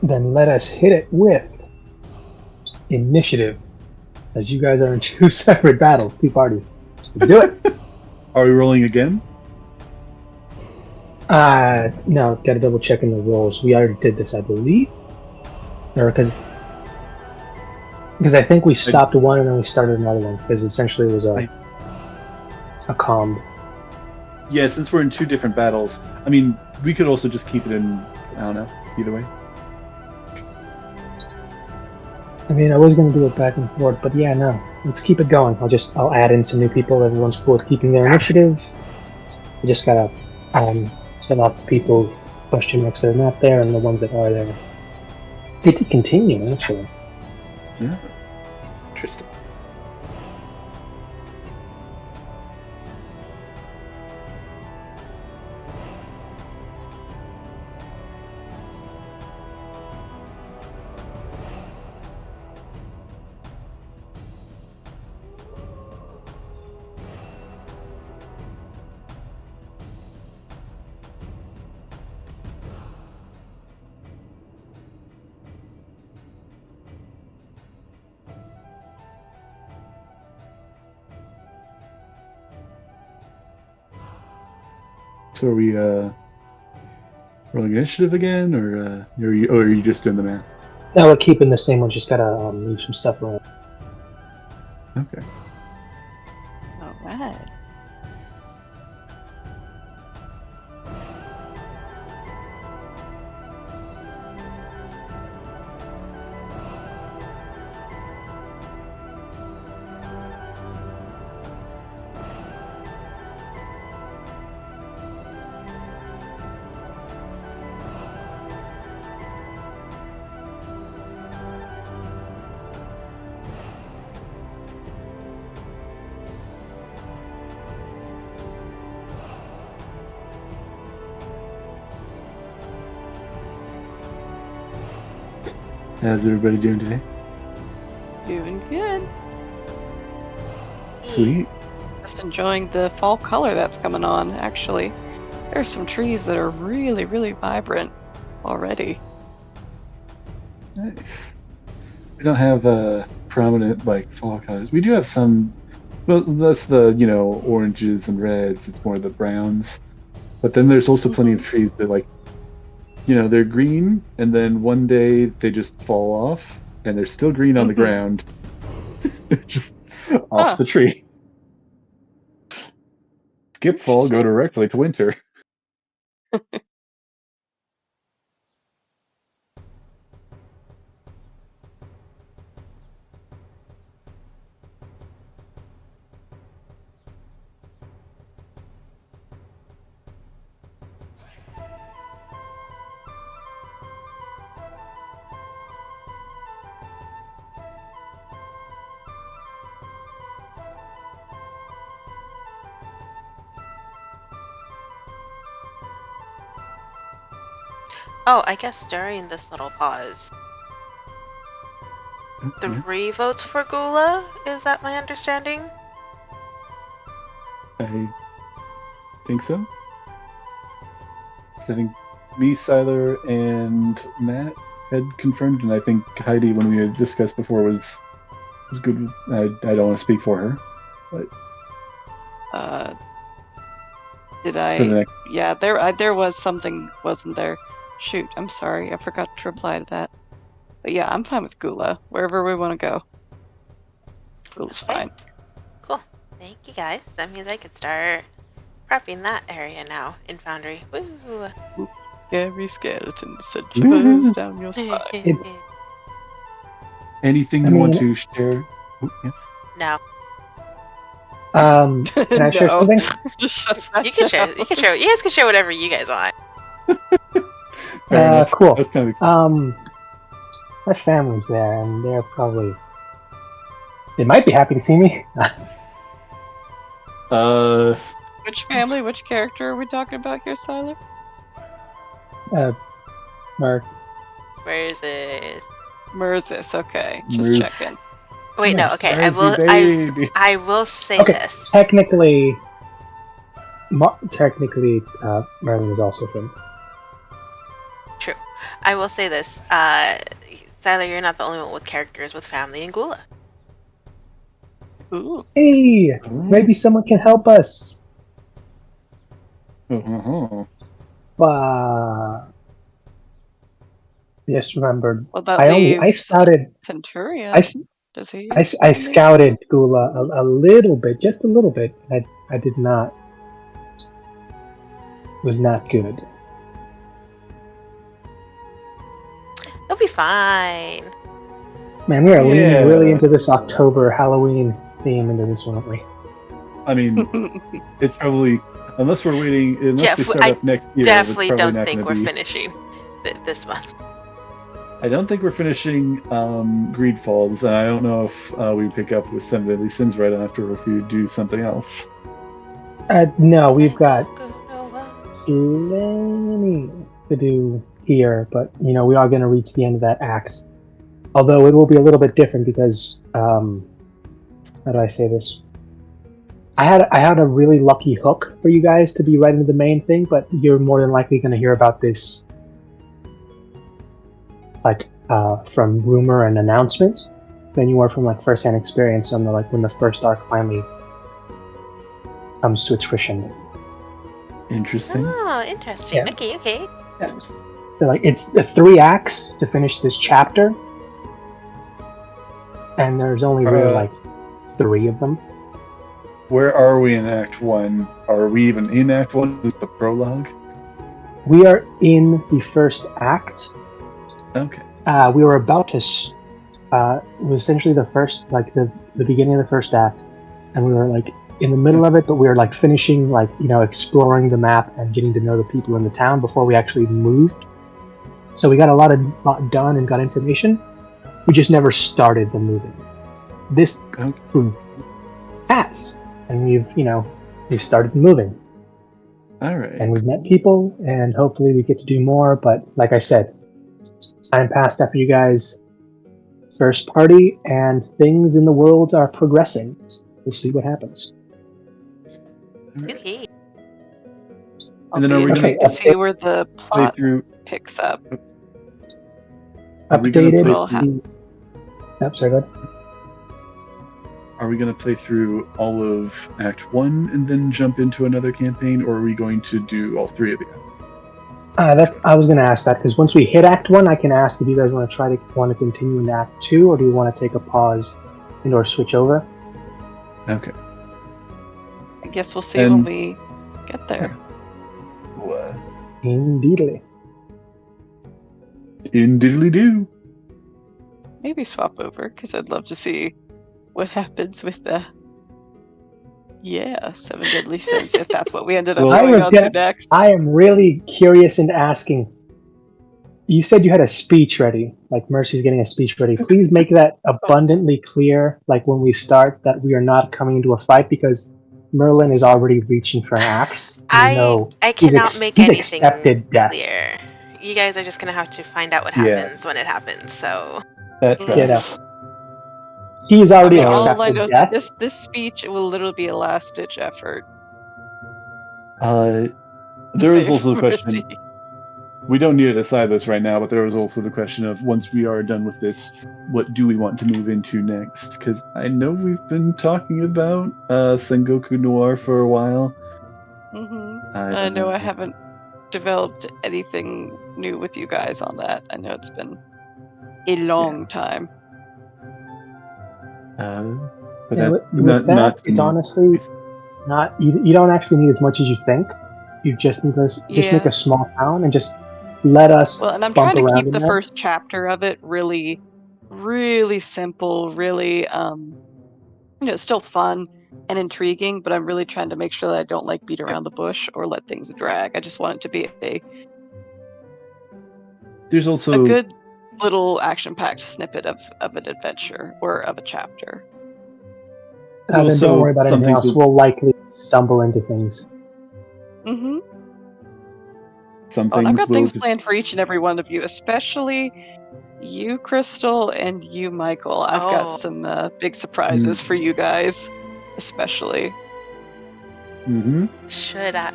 Then let us hit it with initiative, as you guys are in two separate battles, two parties. Let's do it. Are we rolling again? No, it's got to double check in the rolls. We already did this, I believe. Or because I think we stopped one and then we started another one, because essentially it was a comb. Yeah, since we're in two different battles, I mean, we could also just keep it in, I don't know, either way. I mean, I was going to do it back and forth, but yeah, no. Let's keep it going. I'll add in some new people. Everyone's cool with keeping their initiative. We just gotta send off the people question marks that are not there and the ones that are there. Get to continue, actually. Yeah. Interesting. So are we rolling initiative again, or are you just doing the math? No, we're keeping the same one. Just gotta move some stuff around. Okay. All right. How's everybody doing today? Doing good. Sweet. Just enjoying the fall color that's coming on, actually. There's some trees that are really, really vibrant already. Nice. We don't have prominent fall colors. We do have some. Well, that's the oranges and reds. It's more the browns. But then there's also plenty of trees that they're green, and then one day they just fall off, and they're still green on the ground, just off the tree. Skip fall, go directly to winter. Oh, I guess during this little pause, 3 votes for Gula? Is that my understanding? I think so. So I think me, Siler, and Matt had confirmed, and I think Heidi, when we had discussed before, was good with. I don't want to speak for her, but Did I? Yeah, there was something, wasn't there? Shoot, I'm sorry, I forgot to reply to that. But yeah, I'm fine with Gula, wherever we want to go. Gula's fine. Cool. Thank you guys. That means I could start prepping that area now in Foundry. Woo! Scary skeletons set shivers down your spine. Anything you want to share? Yeah. No. Can I share something? Just shuts that You can share. down. You can share. You guys can share whatever you guys want. Cool. That's kind of my family's there, and they're probably. They might be happy to see me. Which family, which character are we talking about here, Siler? Mark. Where is it? Merzus, okay. Just Merz. checking. Wait, no. Okay, I will. Baby. I will say Okay, this. technically, Merlin is also from. True. I will say this. Skylar, you're not the only one with characters with family in Gula. Ooh. Hey, maybe someone can help us. Just remembered. Well, that I scouted. Centurion. Does he? I scouted Gula a little bit, just a little bit. I did not. Was not good. It'll be fine. Man, we are leaning really into this October Halloween theme into this one, aren't we? I mean, it's probably, unless we're waiting, unless Jeff, we start up next year. Definitely it's don't not think gonna we're be... finishing this month. I don't think we're finishing Greedfalls, and I don't know if we pick up with Seven Deadly Sins right after, or if we do something else. No, we've got plenty to do here, but we are going to reach the end of that act. Although it will be a little bit different because, how do I say this? I had a really lucky hook for you guys to be right into the main thing, but you're more than likely going to hear about this from rumor and announcement than you are from first-hand experience on when the first arc finally comes to its fruition. Interesting. Oh, interesting. Yeah. Okay. Yeah. So it's the 3 acts to finish this chapter, and there's only really 3 of them. Where are we in Act 1? Are we even in Act 1? Is the prologue? We are in the first act. Okay. We were about to. It was essentially the first, the beginning of the first act, and we were in the middle of it, but we were finishing, exploring the map and getting to know the people in the town before we actually moved. So we got a lot done and got information. We just never started the moving. This has, and we've started moving. All right. And we've met people, and hopefully we get to do more. But like I said, time passed after you guys' first party, and things in the world are progressing. We'll see what happens. Okay. And then are we going to see where the plot picks up? Updated. Sorry, go ahead. Are we going to play through all of Act 1 and then jump into another campaign, or are we going to do all 3 of the acts? I was going to ask that, because once we hit Act 1, I can ask if you guys want to continue in Act 2, or do you want to take a pause and/or switch over? Okay. I guess we'll see when we get there. What? Indeedly. Indeedly-do. Maybe swap over, because I'd love to see what happens with the 7 Deadly Sins, if that's what we ended up going on to next. I am really curious and asking. You said you had a speech ready, Mercy's getting a speech ready. Please make that abundantly clear, when we start, that we are not coming into a fight, because Merlin is already reaching for an axe. I cannot make anything clear. You guys are just going to have to find out what happens when it happens, so... That's right. He's already accepted all I know is death. that this speech will literally be a last-ditch effort. There is also the question... We don't need to decide this right now, but there is also the question of, once we are done with this, what do we want to move into next? Because I know we've been talking about Sengoku Noir for a while. Mm-hmm. I know I haven't developed anything new with you guys on that. I know it's been a long time. It's honestly not. You don't actually need as much as you think. You just need to make a small town and just let us. Well, and I'm trying to keep the first chapter of it really, really simple. Really, still fun and intriguing. But I'm really trying to make sure that I don't beat around the bush or let things drag. I just want it to be There's also a good little action-packed snippet of an adventure or of a chapter. Then don't worry about anything else. We'll likely stumble into things. Mm-hmm. I've got things planned for each and every one of you, especially you, Crystal, and you, Michael. I've got some big surprises for you guys, especially. Mm-hmm. Should I?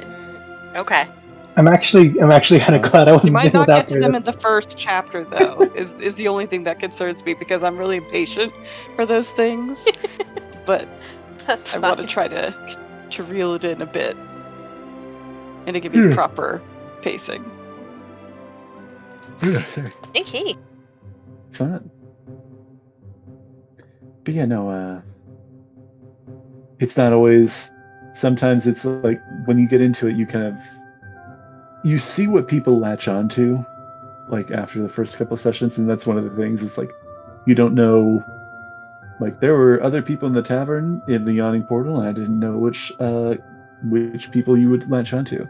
Okay. I'm actually kind of glad I You wasn't might dealing not with get to them in Alfred. the first chapter, though. is the only thing that concerns me because I'm really impatient for those things. But That's I fine. want to try to reel it in a bit and to give you proper pacing. Okay. Fun. But yeah, no, it's not always. Sometimes it's like when you get into it, you see what people latch onto, like after the first couple of sessions, and that's one of the things. It's like you don't know. Like there were other people in the tavern in the yawning portal, and I didn't know which people you would latch onto.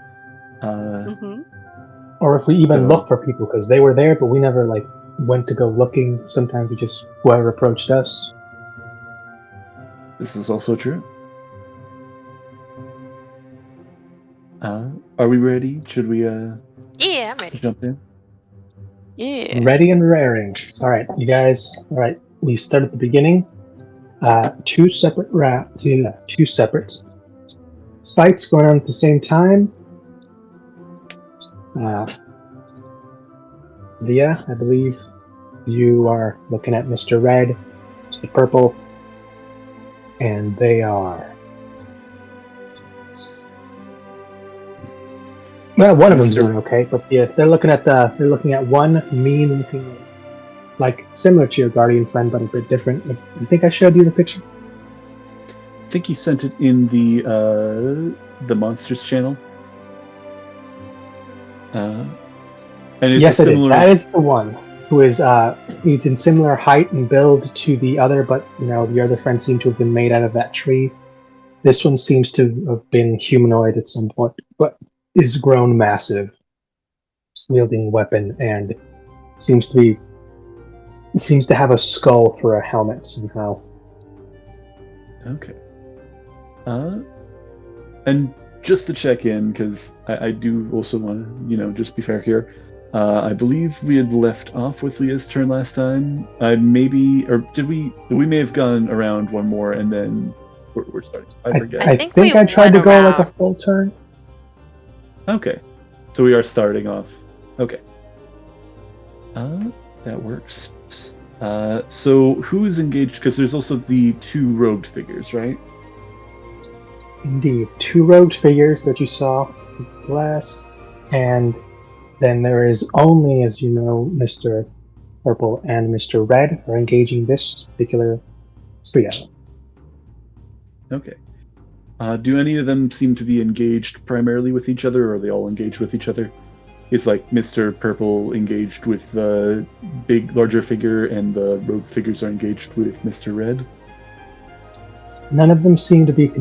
Or if we even So- look for people, because they were there, but we never like went to go looking. Sometimes we just whoever approached us. This is also true. Are we ready? Should we Yeah, I'm ready. jump in? Yeah. Ready and raring. All right, you guys. All right, we start at the beginning. Two separate fights going on at the same time. Leah, I believe you are looking at Mr. Red, Mr. Purple, and they are. Well, one of them's doing okay, but they're looking at one mean-looking, like similar to your guardian friend, but a bit different. Like, I think I showed you the picture. I think you sent it in the Monsters channel. And it's Yes, I did. similar. That is the one who is he's in similar height and build to the other, but the other friends seem to have been made out of that tree. This one seems to have been humanoid at some point, but is grown massive, wielding a weapon, and seems to have a skull for a helmet somehow. Okay. And just to check in, because I do also want to, just be fair here. I believe we had left off with Leah's turn last time. Or did we? We may have gone around one more, and then we're starting. I forget. I think I tried to go like a full turn. Okay, so we are starting off. Okay. That works. So who's engaged? Because there's also the two robed figures, right? Indeed, two robed figures that you saw last, and then there is only, as you know, Mr. Purple and Mr. Red are engaging this particular trio. Okay. Do any of them seem to be engaged primarily with each other, or are they all engaged with each other? Is like Mr. Purple engaged with the larger figure, and the robed figures are engaged with Mr. Red? None of them seem to be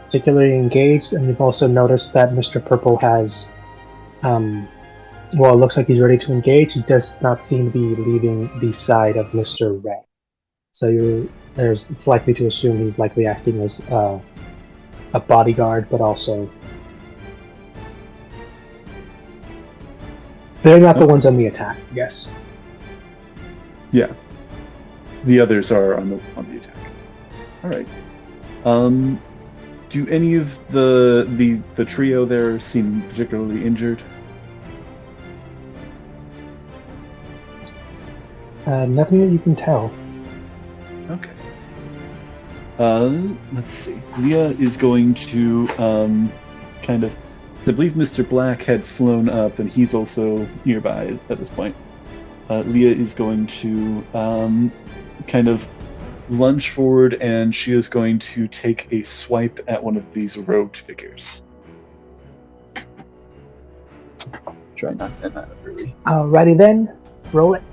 particularly engaged, and you've also noticed that Mr. Purple has, it looks like he's ready to engage. He does not seem to be leaving the side of Mr. Red. So it's likely to assume he's likely acting as a bodyguard, but also they're not the ones on the attack, I guess. Yeah. The others are on the attack. All right. Do any of the trio there seem particularly injured? Nothing that you can tell. Okay. Let's see. Leah is going to kind of. I believe Mr. Black had flown up, and he's also nearby at this point. Leah is going to kind of lunge forward, and she is going to take a swipe at one of these robed figures. Try not to end that early. Alrighty then, roll it.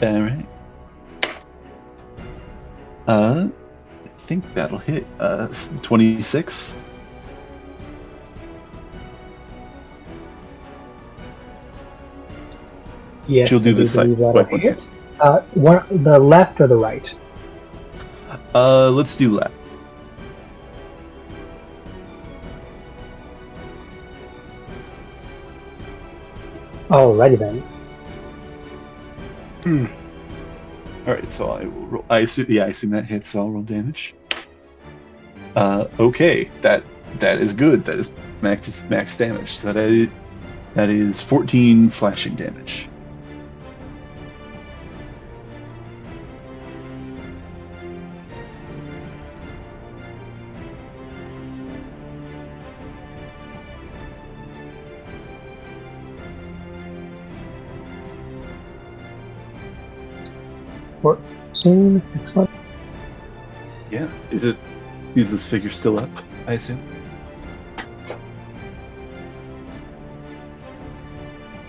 All right. I think that'll hit 26. Yes, she'll do this side. Hit. The left or the right? Let's do left. Alrighty then. Alright, so I will roll. I assume that hits, so I'll roll damage. Okay, that That is good. That is max damage. So that is 14 slashing damage. Excellent. Yeah. Is this figure still up, I assume?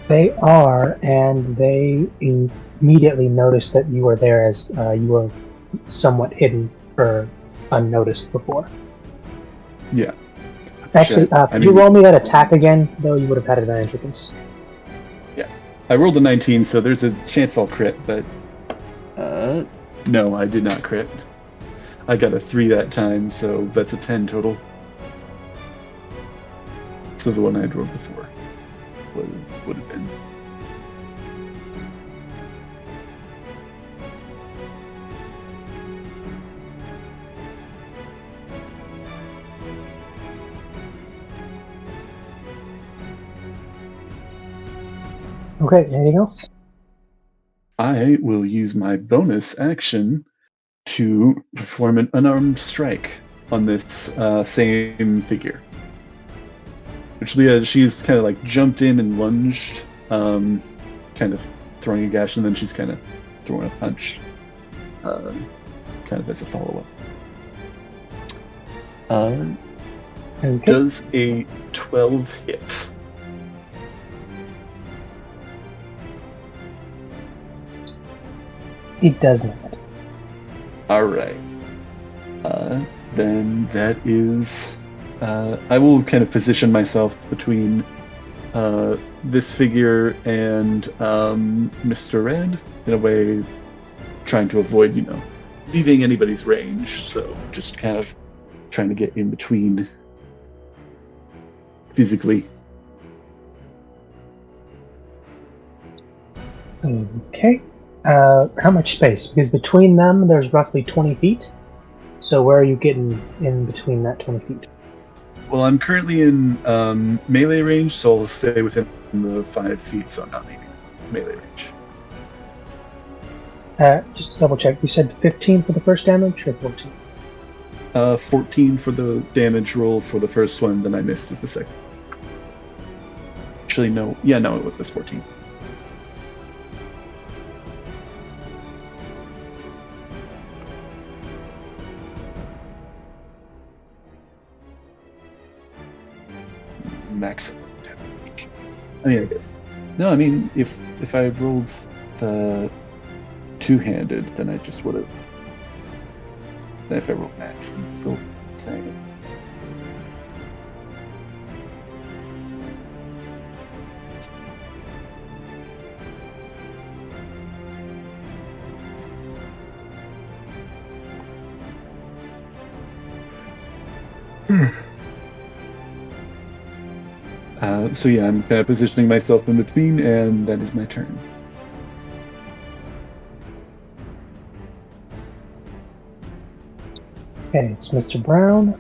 They are, and they immediately notice that you are there as you were somewhat hidden or unnoticed before. Yeah. Actually, could you roll me that attack again? Though you would have had advantage with this. Yeah. I rolled a 19, so there's a chance I'll crit, but no, I did not crit. I got a 3 that time, so that's a 10 total. So the one I'd rolled before would have been. Okay, anything else? I will use my bonus action to perform an unarmed strike on this same figure. Actually, she's kind of like jumped in and lunged, kind of throwing a gash, and then she's kind of throwing a punch, kind of as a follow-up. Okay. Does a 12 hit? It does not. All right. Then that is. I will kind of position myself between this figure and Mr. Red in a way, trying to avoid, leaving anybody's range. So just kind of trying to get in between physically. Okay. How much space? Because between them, there's roughly 20 feet. So where are you getting in between that 20 feet? Well, I'm currently in melee range, so I'll stay within the 5 feet, so I'm not leaving melee range. Just to double check, you said 15 for the first damage or 14? 14 for the damage roll for the first one, then I missed with the second. Actually, no. Yeah, no, it was 14. Maximum damage. I mean, I guess. No, I mean, if I rolled the two-handed, then I just would have. Then if I rolled max, then it's still the same. So yeah, I'm kind of positioning myself in between, and that is my turn. Okay, it's Mr. Brown.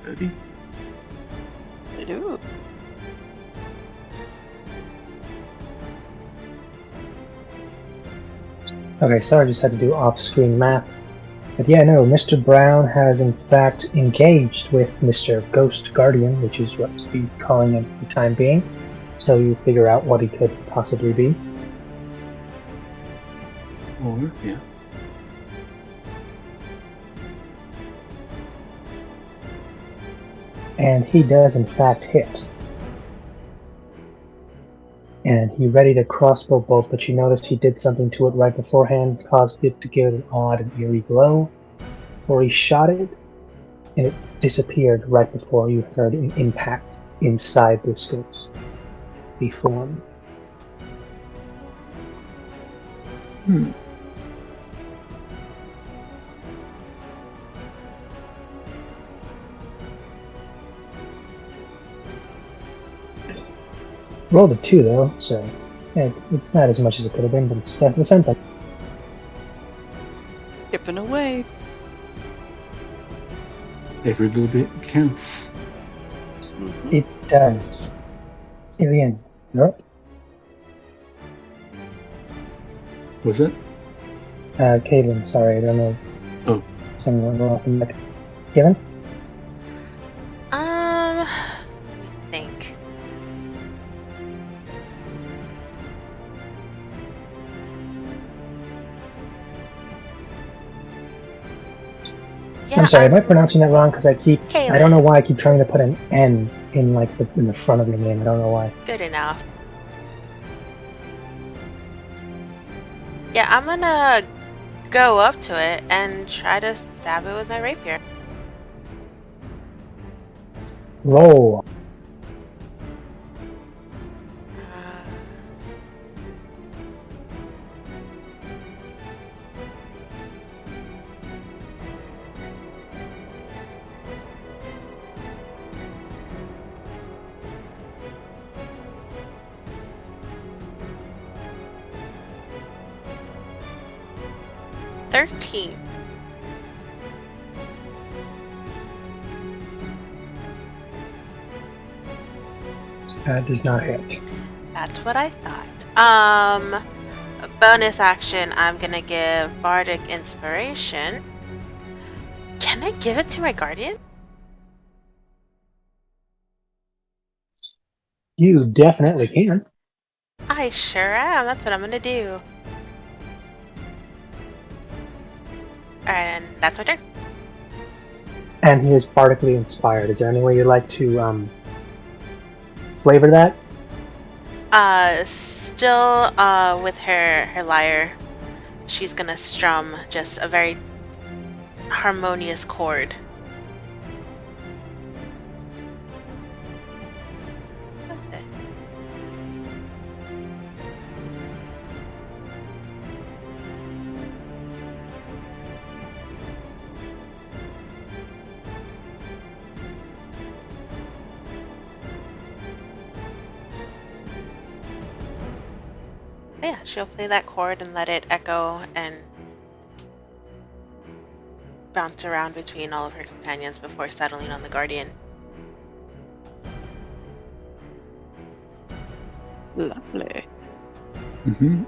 Ready? Hello. Okay, sorry, I just had to do off-screen math. But yeah, no, Mr. Brown has in fact engaged with Mr. Ghost Guardian, which is what we're calling him for the time being, so you figure out what he could possibly be. Or, yeah. And he does in fact hit. And he readied a crossbow bolt, but you noticed he did something to it right beforehand, caused it to give an odd and eerie glow, or he shot it, and it disappeared right before you heard an impact inside the scope's form. Rolled a 2 though, so yeah, it's not as much as it could have been, but it's definitely something. Tipping away. Every little bit counts. Mm-hmm. It does. Alien, you're up. Was it? Caitlin, sorry, I don't know. Oh. Someone off the neck. Caitlin? Let me think. Yeah, I'm sorry, am I pronouncing that wrong? Because I Caitlin. don't know why I keep trying to put an N in in the front of your name. I don't know why. Good enough. Yeah, I'm gonna go up to it and try to stab it with my rapier. Roll. Uh, 13. Does not hit. That's what I thought. Bonus action, I'm gonna give Bardic Inspiration. Can I give it to my guardian? You definitely can. I sure am. That's what I'm gonna do. And that's my turn. And he is bardically inspired. Is there any way you'd like to flavor that? Still with her lyre, she's gonna strum just a very harmonious chord. That's it. Yeah, she'll play that chord and let it echo and bounce around between all of her companions before settling on the guardian. Lovely. Mm-hmm.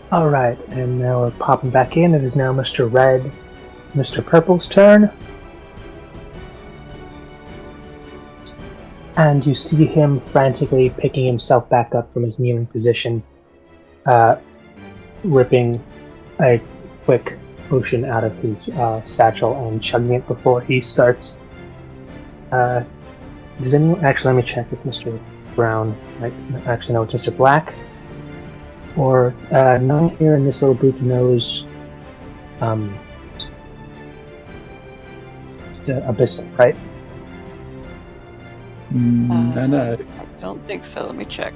Alright, and now we're popping back in. It is now Mr. Red, Mr. Purple's turn. And you see him frantically picking himself back up from his kneeling position, ripping a quick potion out of his satchel and chugging it before he starts. Does anyone actually? Let me check with Mr. Brown. Actually, no, it's Mr. Black. Or no one here in this little booth knows the Abyss, right? I don't think so. Let me check.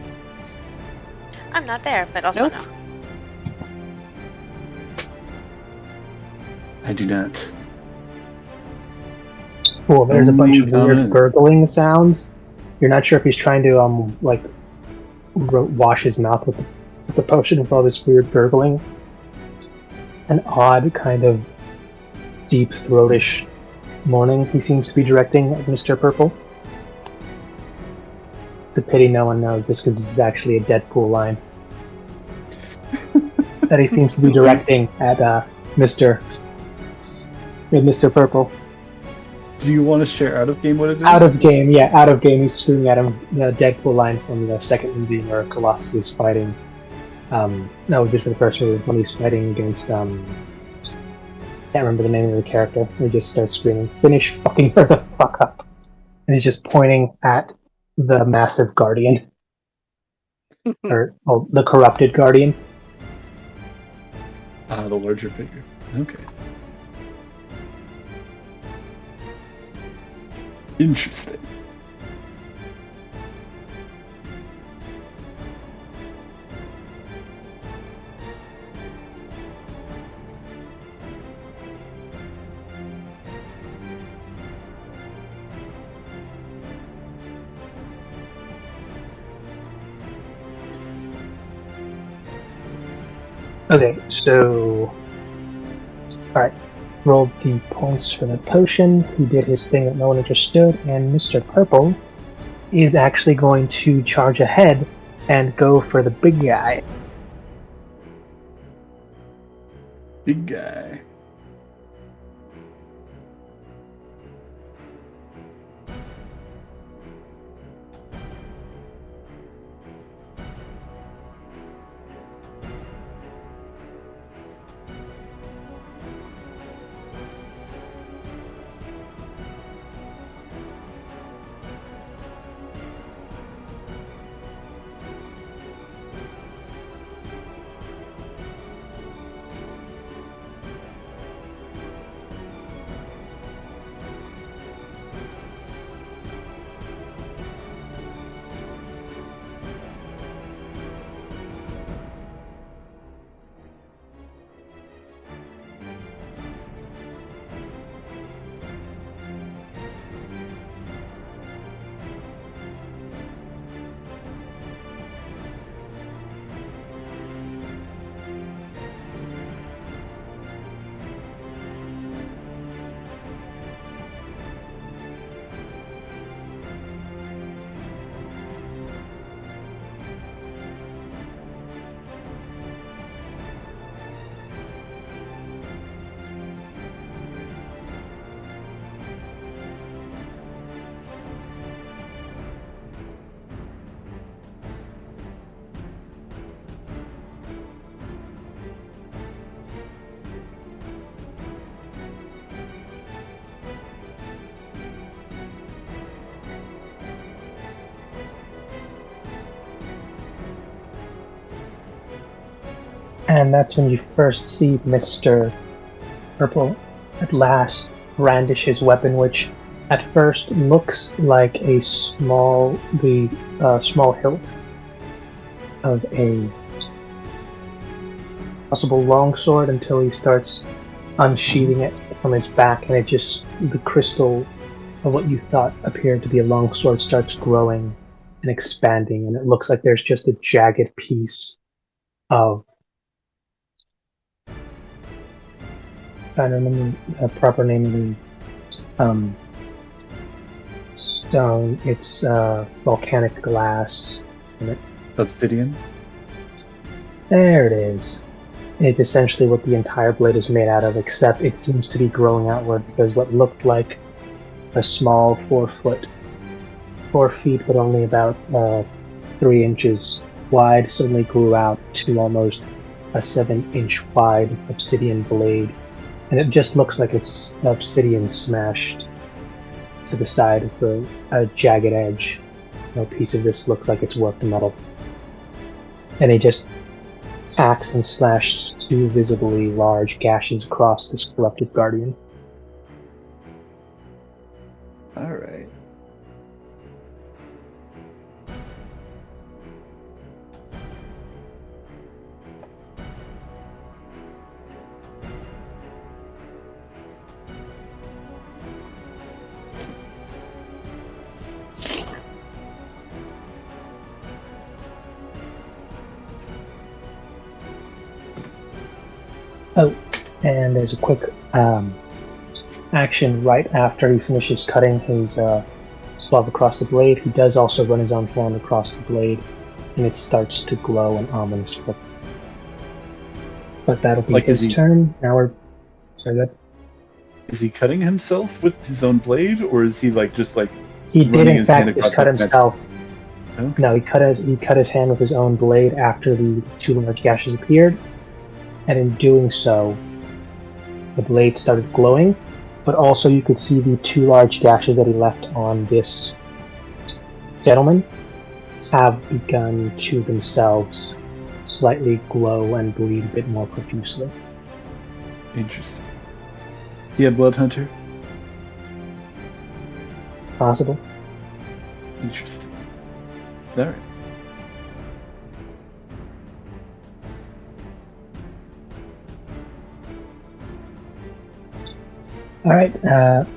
I'm not there, but also Nope. no. I do not. Cool. There's a bunch of Only weird comment. gurgling sounds. You're not sure if he's trying to wash his mouth with the potion with all this weird gurgling. an odd kind of deep throatish mourning he seems to be directing at Mr. Purple. It's a pity no one knows this because this is actually a Deadpool line that he seems to be directing at Mr. Purple. Do you want to share out of game what it is? Out of game, yeah, out of game. He's screaming at him the Deadpool line from the second movie where Colossus is fighting. No, just for the first movie when he's fighting against can't remember the name of the character. He just starts screaming, "Finish fucking her the fuck up!" And he's just pointing at the massive Guardian, or the corrupted Guardian. The larger figure. Okay. Interesting. Okay, so alright. Rolled the points for the potion. He did his thing that no one understood, and Mr. Purple is actually going to charge ahead and go for the big guy. Big guy. And that's when you first see Mr. Purple at last brandish his weapon, which at first looks like a small hilt of a possible longsword until he starts unsheathing it from his back, and the crystal of what you thought appeared to be a longsword starts growing and expanding, and it looks like there's just a jagged piece of, I don't remember the proper name of the stone. It's volcanic glass. Obsidian? There it is. It's essentially what the entire blade is made out of, except it seems to be growing outward, because what looked like a small 4 feet, but only about 3 inches wide, suddenly grew out to almost a 7-inch wide obsidian blade. And it just looks like it's obsidian smashed to the side with a jagged edge. No piece of this looks like it's worked metal. And he just hacks and slashes 2 visibly large gashes across this corrupted Guardian. Alright. Oh, And as a quick action, right after he finishes cutting his swath across the blade, he does also run his own hand across the blade, and it starts to glow an ominous purple. But that'll be his turn. Now we're... Sorry, good. Is he cutting himself with his own blade, or is he just He did in fact just cut himself. Okay. No, he cut his hand with his own blade after the two large gashes appeared, and in doing so, the blade started glowing. But also, you could see the two large gashes that he left on this gentleman have begun to themselves slightly glow and bleed a bit more profusely. Interesting. Yeah, Blood Hunter? Possible. Interesting. Alright. Alright,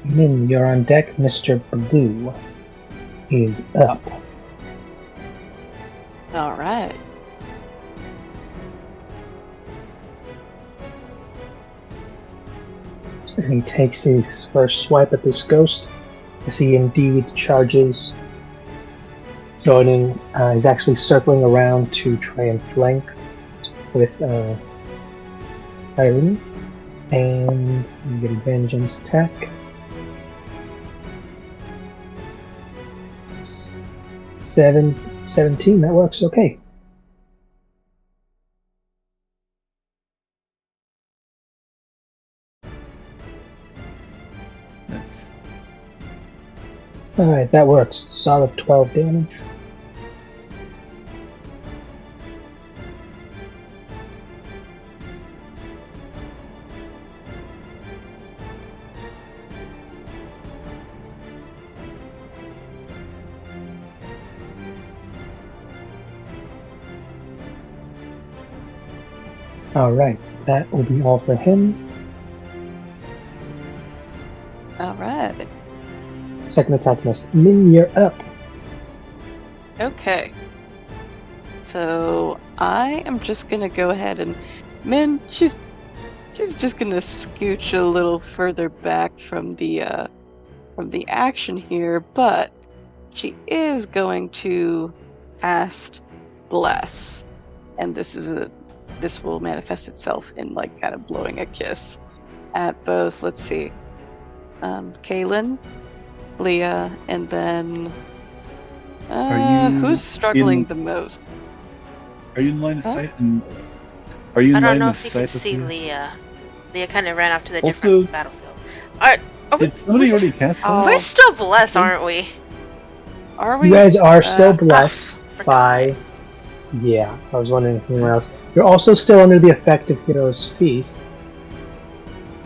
Min, you're on deck. Mr. Blue is up. Alright. And he takes his first swipe at this ghost as he indeed charges, joining. He's actually circling around to try and flank with Irene, and you get advantage on his attack. 17, that works okay. Nice. Alright, that works. Solid 12 damage. Alright, that will be all for him. Alright. Second attack missed. Min, you're up. Okay. So I am just gonna go ahead and Min, she's just gonna scooch a little further back from the action here, but she is going to cast Bless. And this will manifest itself in kind of blowing a kiss at both, let's see, Kaylin, Leah, and then who's struggling the most? Are you in line of sight? Are you in I don't line know of if you sight can see with Leah. Leah kind of ran off to the Also, different battlefield. Are Did somebody already cast Oh. we're still blessed, aren't we? Are we? You guys are still blessed forgot. by... Yeah, I was wondering if anyone else... You're also still under the effect of Hero's Feast.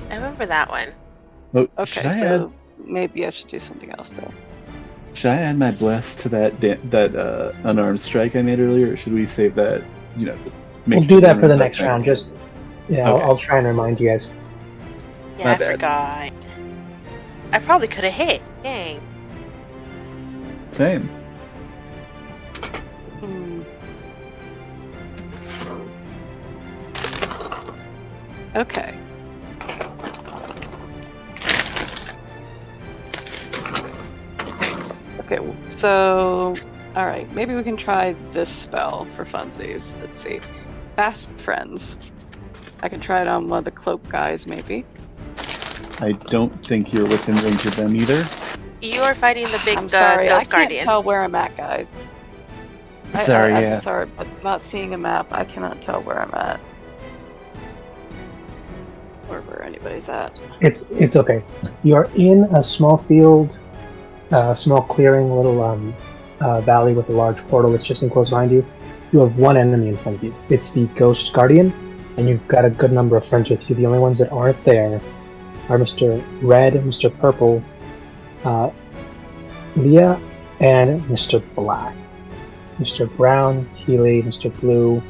I remember that one. Oh, Okay, so maybe I should do something else there. should I add my bless to that unarmed strike I made earlier, or should we save that? Just We'll do that for the next round. Just okay. I'll try and remind you guys. Yeah, My I bad. forgot. I probably could have hit. Dang. Same. Okay. Okay, so alright, maybe we can try this spell for funsies. Let's see. Fast Friends. I can try it on one of the cloak guys, maybe. I don't think you're within range of them either. You are fighting the big I'm sorry, I ghost can't guardian. tell where I'm at, guys. Sorry, I'm yeah. sorry, but not seeing a map, I cannot tell where I'm at. Or where anybody's at. It's okay. You're in a small field, small clearing, little valley with a large portal that's just enclosed behind you. You have one enemy in front of you. It's the Ghost Guardian, and you've got a good number of friends with you. The only ones that aren't there are Mr. Red, Mr. Purple, Leah, and Mr. Black. Mr. Brown, Healy, Mr. Blue,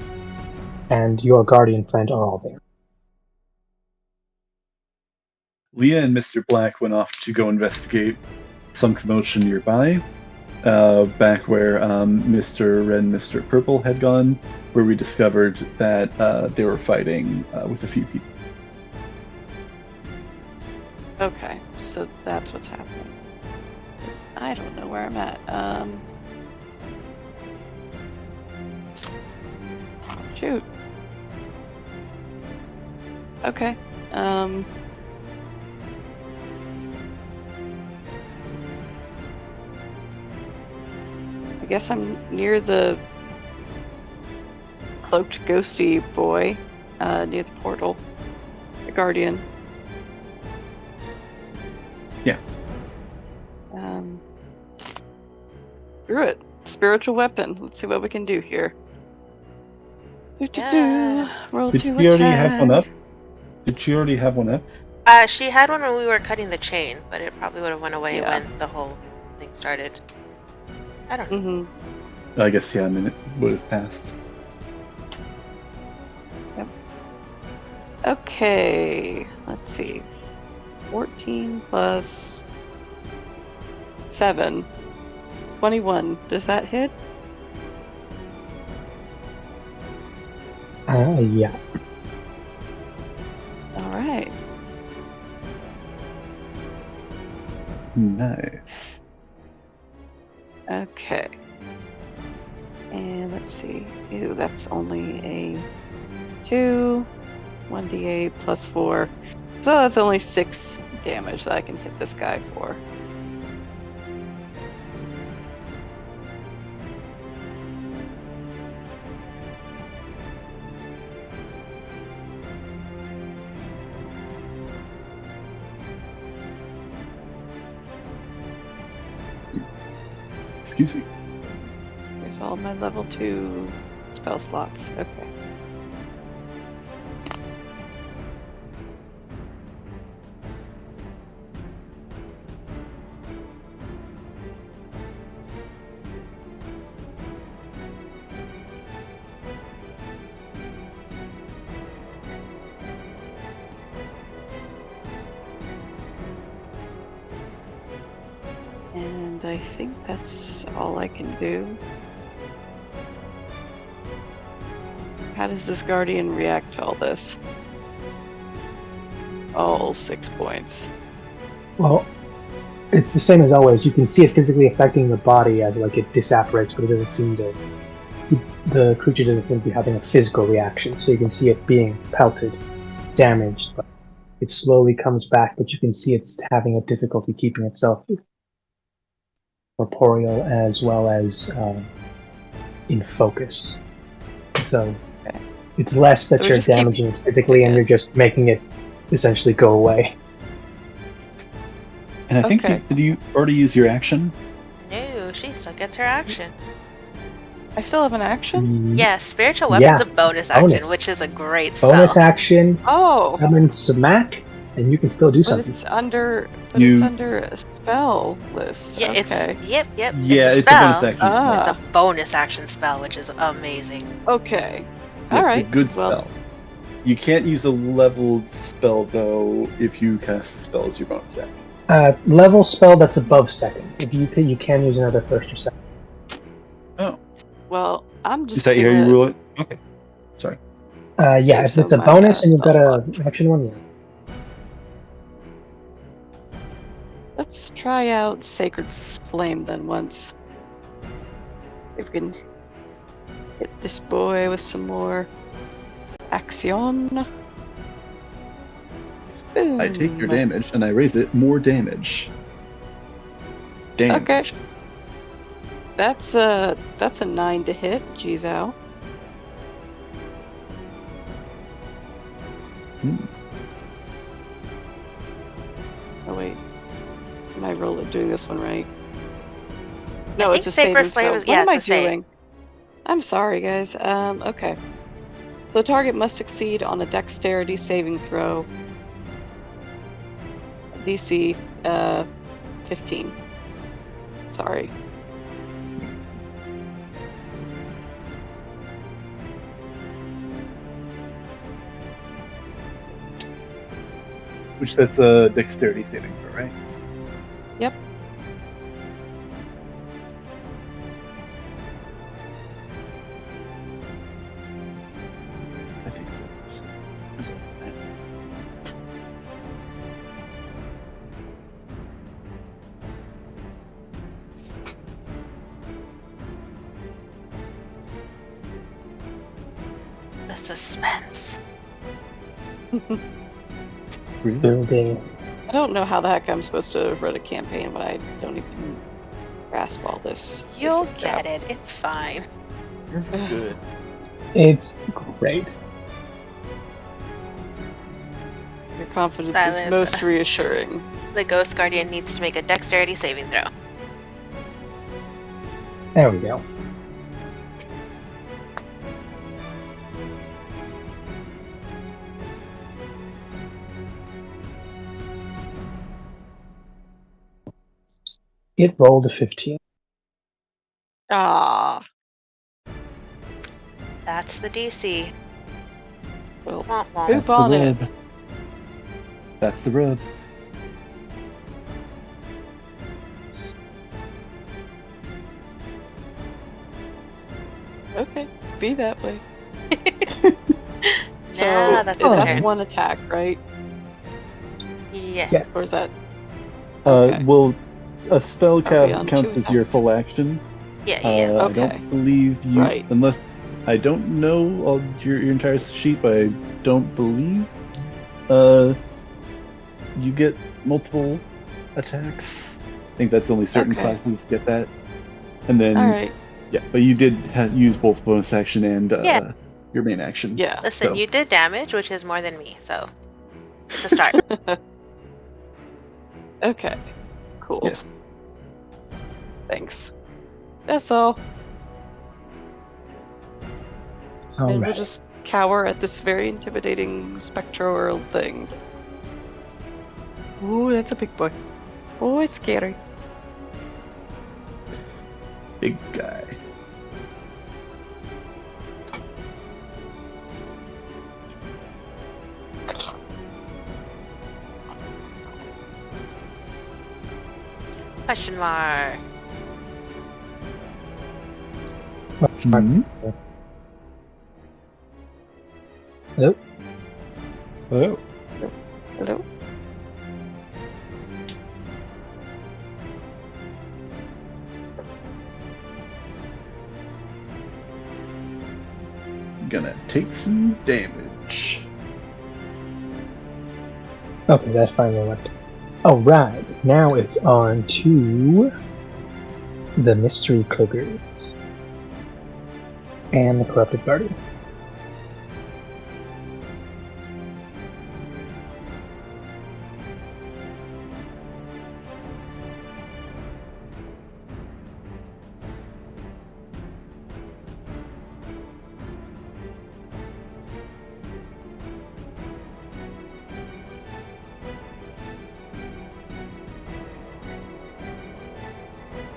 and your guardian friend are all there. Leah and Mr. Black went off to go investigate some commotion nearby, back where Mr. Red and Mr. Purple had gone, where we discovered that they were fighting with a few people. Okay, so that's what's happening. I don't know where I'm at. Shoot. Okay. I guess I'm near the cloaked ghosty boy, near the portal. The guardian. Yeah. Screw it. Spiritual weapon. Let's see what we can do here. Yeah. Roll Did to she already have one attack. up? Did she already have one up? She had one when we were cutting the chain, but it probably would have went away Yeah. when the whole thing started. I don't know. Mm-hmm. I guess, yeah, a minute would have passed. Yep. Okay, let's see. 14 plus 7. 21. Does that hit? Yeah. Alright. Nice. Okay. And let's see. Ew, that's only a 2. 1d8 plus 4. So that's only 6 damage that I can hit this guy for. Excuse me. There's all my level 2 spell slots. Okay. And I think that's all I can do. How does this guardian react to all this? All 6 points. Well, it's the same as always. You can see it physically affecting the body as like it disapparates, but it doesn't seem to. The creature doesn't seem to be having a physical reaction, so you can see it being pelted, damaged, but it slowly comes back. But you can see it's having a difficulty keeping itself corporeal as well as in focus. So it's less that So we you're just keep damaging it physically, and you're just making it essentially go away. And I think, Okay. did you already use your action? No, she still gets her action. I still have an action? Yeah, spiritual weapon's Yeah, a bonus action, bonus. which is a great spell. Bonus action, Oh! summon smack, and you can still do But something. it's under a spell list. Yeah, okay. Yep. Yeah, it's a it's a bonus spell. action. Ah. It's a bonus action spell, which is amazing. Okay. Yeah, Alright. It's a good spell. Well, You can't use a leveled spell, though, if you cast the spell as your bonus action. Level spell that's above second. If you can use another first or second. Oh. well, I'm just Is that how you rule it? Okay. Sorry. Yeah, Save if it's some a of my, bonus and you've got spell a slots. action one, yeah. Let's try out Sacred Flame then once. See if we can hit this boy with some more action. Boom. I take your damage, and I raise it more damage. Damage. Okay. That's a 9 to hit, Jizao. Oh wait, am I doing this one right? No, I it's a think Sacred saving Flame throw. is- What yeah, am I it's a save. doing? I'm sorry, guys. Okay. The target must succeed on a dexterity saving throw. DC 15. Sorry. Which that's a dexterity saving throw, right? Yep. I think so. suspense. Building. I don't know how the heck I'm supposed to run a campaign when I don't even grasp all this. You'll basic get crap. it. It's fine. You're good. It's great. Your confidence Silent. is most reassuring. The Ghost Guardian needs to make a dexterity saving throw. There we go. It rolled a 15. Ah. That's the DC. Well, Womp womp. Poop on it. That's the rub. Okay, be that way. So Nah, that's your that's turn. one attack, right? Yes. Yes. Or is that Okay. Well, a spell Are we on counts two as your attacks? full action. Yeah. I Okay. don't believe you, Right. unless I don't know all your entire sheet, but I don't believe you get multiple attacks. I think that's only certain Okay. classes get that. And then, All right. yeah, but you did use both bonus action and Yeah. your main action. Yeah. Listen, So- you did damage, which is more than me, so it's a start. Okay. Cool. Yes. Thanks. That's all. All And we'll right. just cower at this very intimidating spectral thing. Ooh, that's a big boy. Oh, it's scary. Big guy. Question mark. Hmm? Hello? Oh. Hello? Gonna take some damage. Okay, that finally went. Alright, now it's on to the Mystery Cliggers and the Corrupted Guardian.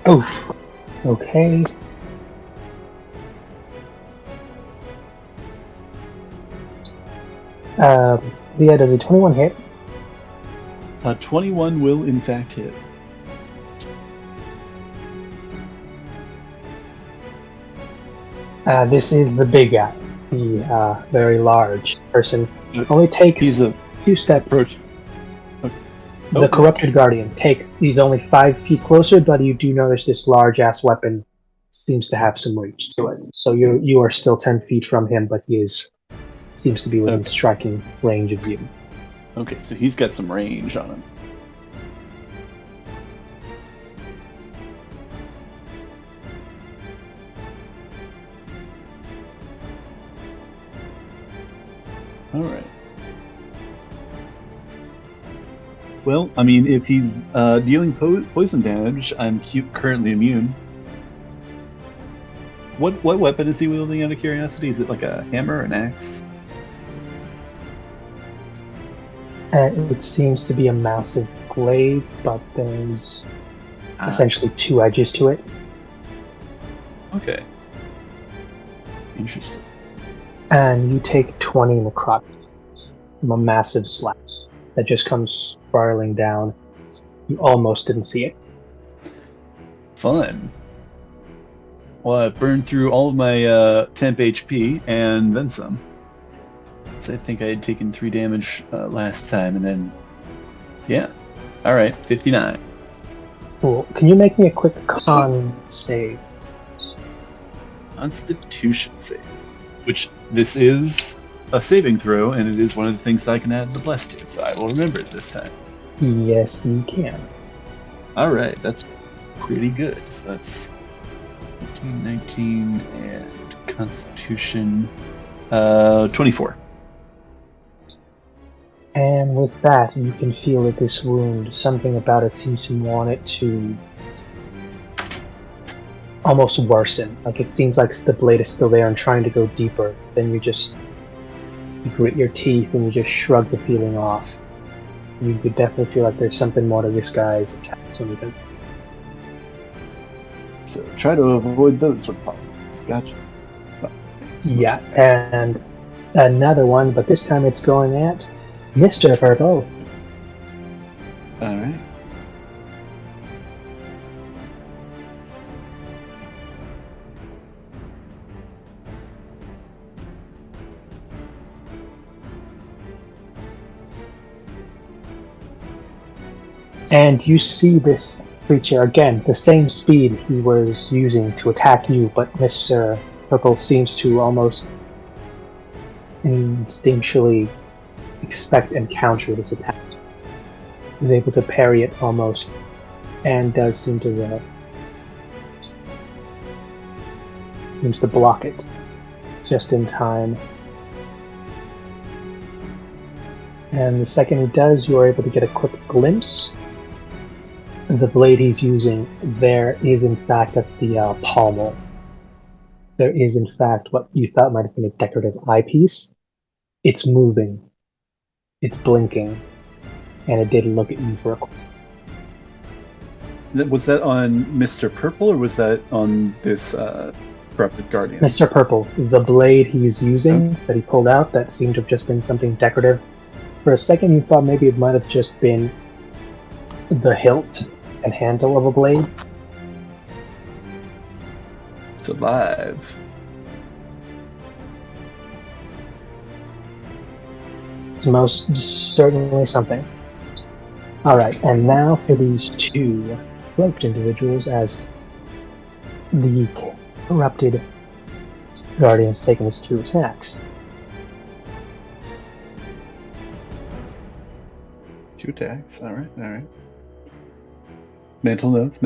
Oh, okay. Leah, does a 21 hit? 21 will in fact hit. This is the big guy, the very large person. Only takes He's a 2 steps. approach. The Okay. Corrupted Guardian takes. He's only 5 feet closer, but you do notice this large ass weapon seems to have some reach to it. So you are still 10 feet from him, but he seems to be within Okay. striking range of you. Okay, so he's got some range on him. Alright. Well, I mean, if he's dealing poison damage, I'm currently immune. What weapon is he wielding out of curiosity? Is it like a hammer or an axe? It seems to be a massive blade, but there's essentially 2 edges to it. Okay. Interesting. And you take 20 necrotic from a massive slash that just comes spiraling down. You almost didn't see it. Fun. Well, I burned through all of my temp HP and then some. So I think I had taken 3 damage last time, and then yeah. All right, 59. Cool. Can you make me a quick con save? Constitution save. Which this is a saving throw, and it is one of the things that I can add the bless to, so I will remember it this time. Yes, you can. All right, that's pretty good. So that's 18, 19, and Constitution 24. And with that, you can feel that this wound, something about it seems to want it to almost worsen. Like it seems like the blade is still there and trying to go deeper. Then you grit your teeth and you just shrug the feeling off. You could definitely feel like there's something more to this guy's attacks when he does that. So try to avoid those when possible. Gotcha. Yeah, and another one, but this time it's going at Mr. Purple. All right. And you see this creature again, the same speed he was using to attack you, but Mr. Purple seems to almost instinctually expect and counter this attack. He's able to parry it almost, and does seem to block it just in time. And the second he does, you are able to get a quick glimpse. The blade he's using there is in fact at the pommel. There is in fact what you thought might have been a decorative eyepiece. It's moving. It's blinking. And it did look at you for a quick. Was that on Mr. Purple, or was that on this corrupted guardian? Mr. Purple, the blade he's using that he pulled out, that seemed to have just been something decorative. For a second you thought maybe it might have just been the hilt and handle of a blade. It's alive. It's most certainly something. Alright, and now for these two cloaked individuals, as the corrupted guardian's taken his 2 attacks. 2 attacks, alright. Mental notes.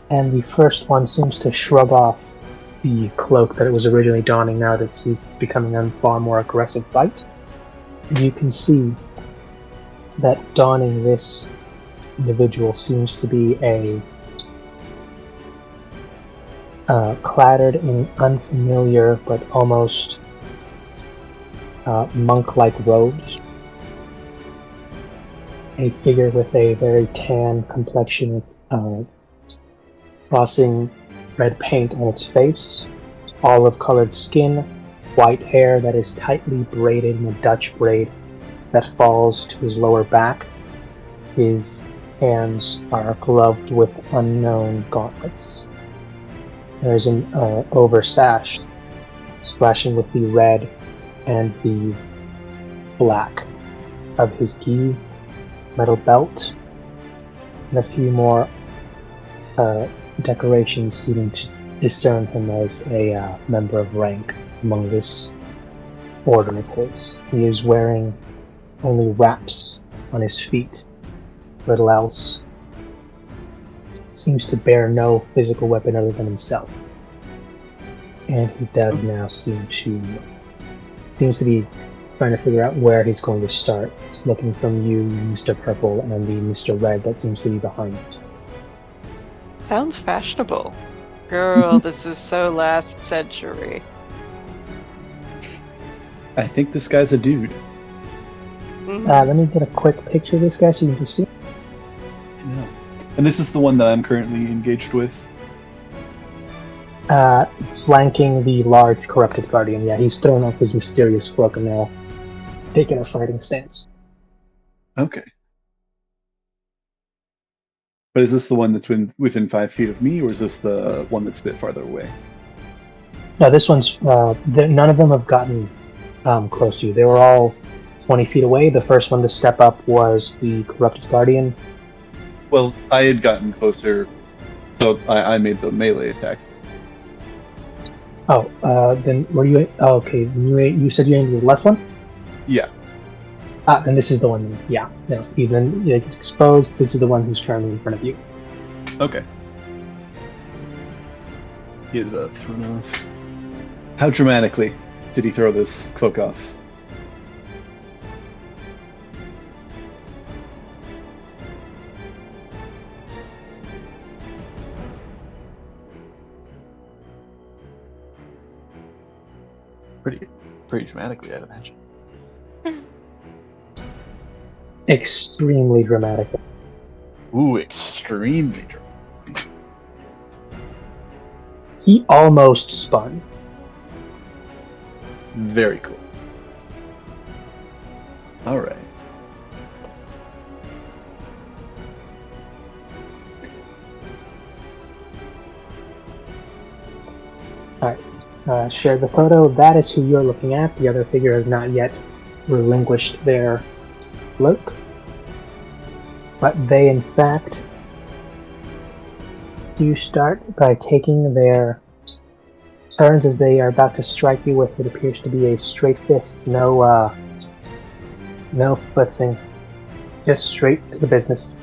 And the first one seems to shrug off the cloak that it was originally donning now that it sees it's becoming a far more aggressive bite. And you can see that donning this individual seems to be a clad in unfamiliar but almost monk-like robes. A figure with a very tan complexion, crossing red paint on its face, olive-colored skin, white hair that is tightly braided in a Dutch braid that falls to his lower back. His hands are gloved with unknown gauntlets. There's an oversash splashing with the red and the black of his gi, metal belt, and a few more decorations seeming to discern him as a member of rank among this order of his. He is wearing only wraps on his feet, little else. Seems to bear no physical weapon other than himself. And he does now seems to be trying to figure out where he's going to start. He's looking from you, Mr. Purple, and the Mr. Red that seems to be behind it. Sounds fashionable. Girl, this is so last century. I think this guy's a dude. Mm-hmm. Let me get a quick picture of this guy so you can see. No. And this is the one that I'm currently engaged with? Flanking the large corrupted guardian. Yeah, he's thrown off his mysterious cloak and now taking a fighting stance. Okay. But is this the one that's within 5 feet of me, or is this the one that's a bit farther away? No, this one's... none of them have gotten close to you. They were all 20 feet away. The first one to step up was the Corrupted Guardian. Well, I had gotten closer, so I made the melee attacks. Oh, then were you? Oh, okay, you said you aimed the left one. Yeah. Then this is the one. Yeah, no, even it's exposed. This is the one who's currently in front of you. Okay. He is thrown off. How dramatically did he throw this cloak off? Pretty dramatically, I'd imagine. Extremely dramatic. Ooh, extremely dramatic. He almost spun. Very cool. All right. Share the photo. That is who you're looking at. The other figure has not yet relinquished their cloak. But they, in fact, do start by taking their turns as they are about to strike you with what appears to be a straight fist. No blitzing. Just straight to the business.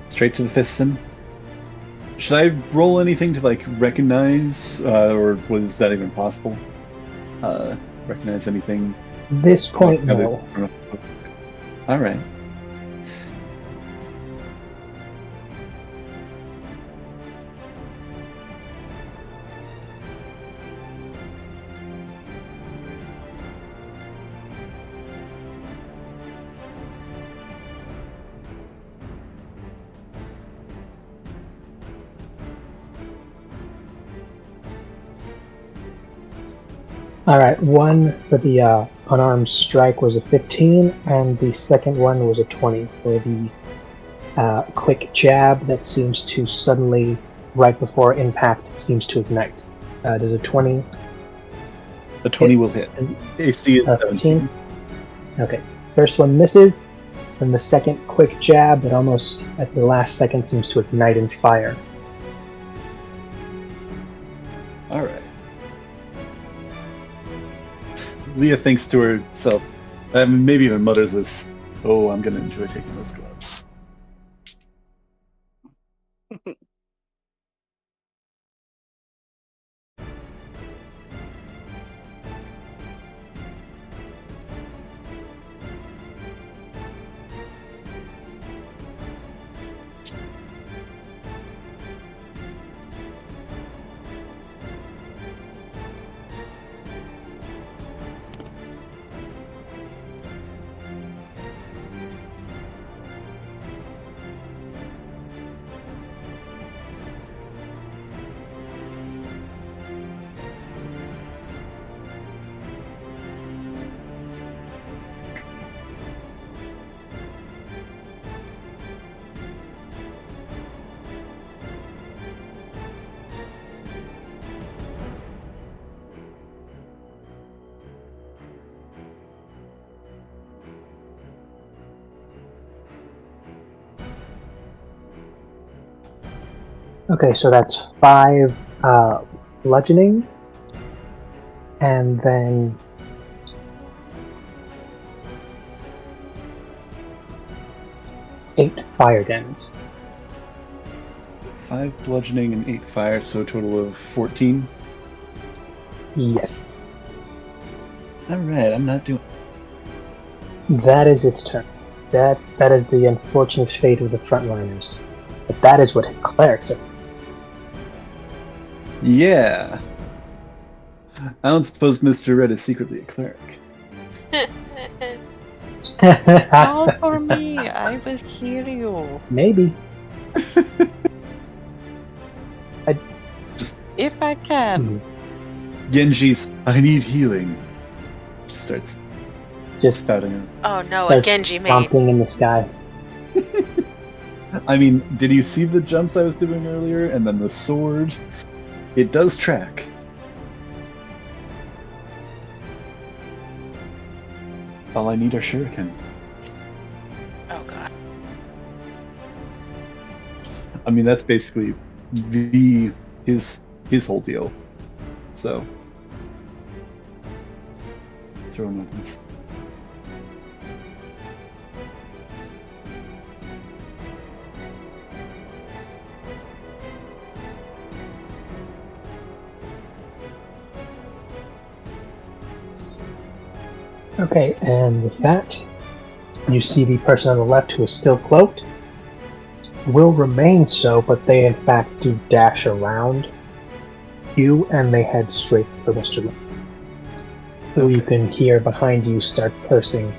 Straight to the fisting. Should I roll anything to like recognize, or was that even possible? Recognize anything? This point, no. All right. Alright, one for the unarmed strike was a 15, and the second one was a 20 for the quick jab that seems to suddenly, right before impact, seems to ignite. Does a 20... The 20 will hit. AC is 17. Okay, first one misses, and the second quick jab that almost at the last second seems to ignite and fire. Alright. Leah thinks to herself, maybe even mutters this, "Oh, I'm going to enjoy taking those gloves." Okay, so that's 5 bludgeoning, and then 8 fire damage. 5 bludgeoning and 8 fire, so a total of 14. Yes. Alright, I'm not doing... That is its turn. That is the unfortunate fate of the frontliners. But that is what clerics are. Yeah. I don't suppose Mr. Red is secretly a cleric. Call for me, I will heal you. Maybe. If I can. Genji's, "I need healing." Starts Just spouting out. Oh no, a starts Genji maid. stomping in the sky. I mean, did you see the jumps I was doing earlier? And then the sword? It does track. All I need are shuriken. Oh god. I mean, that's basically his whole deal. So, throwing weapons. Okay, and with that, you see the person on the left who is still cloaked will remain so, but they in fact do dash around you and they head straight for Mr. Lin, who you can hear behind you start cursing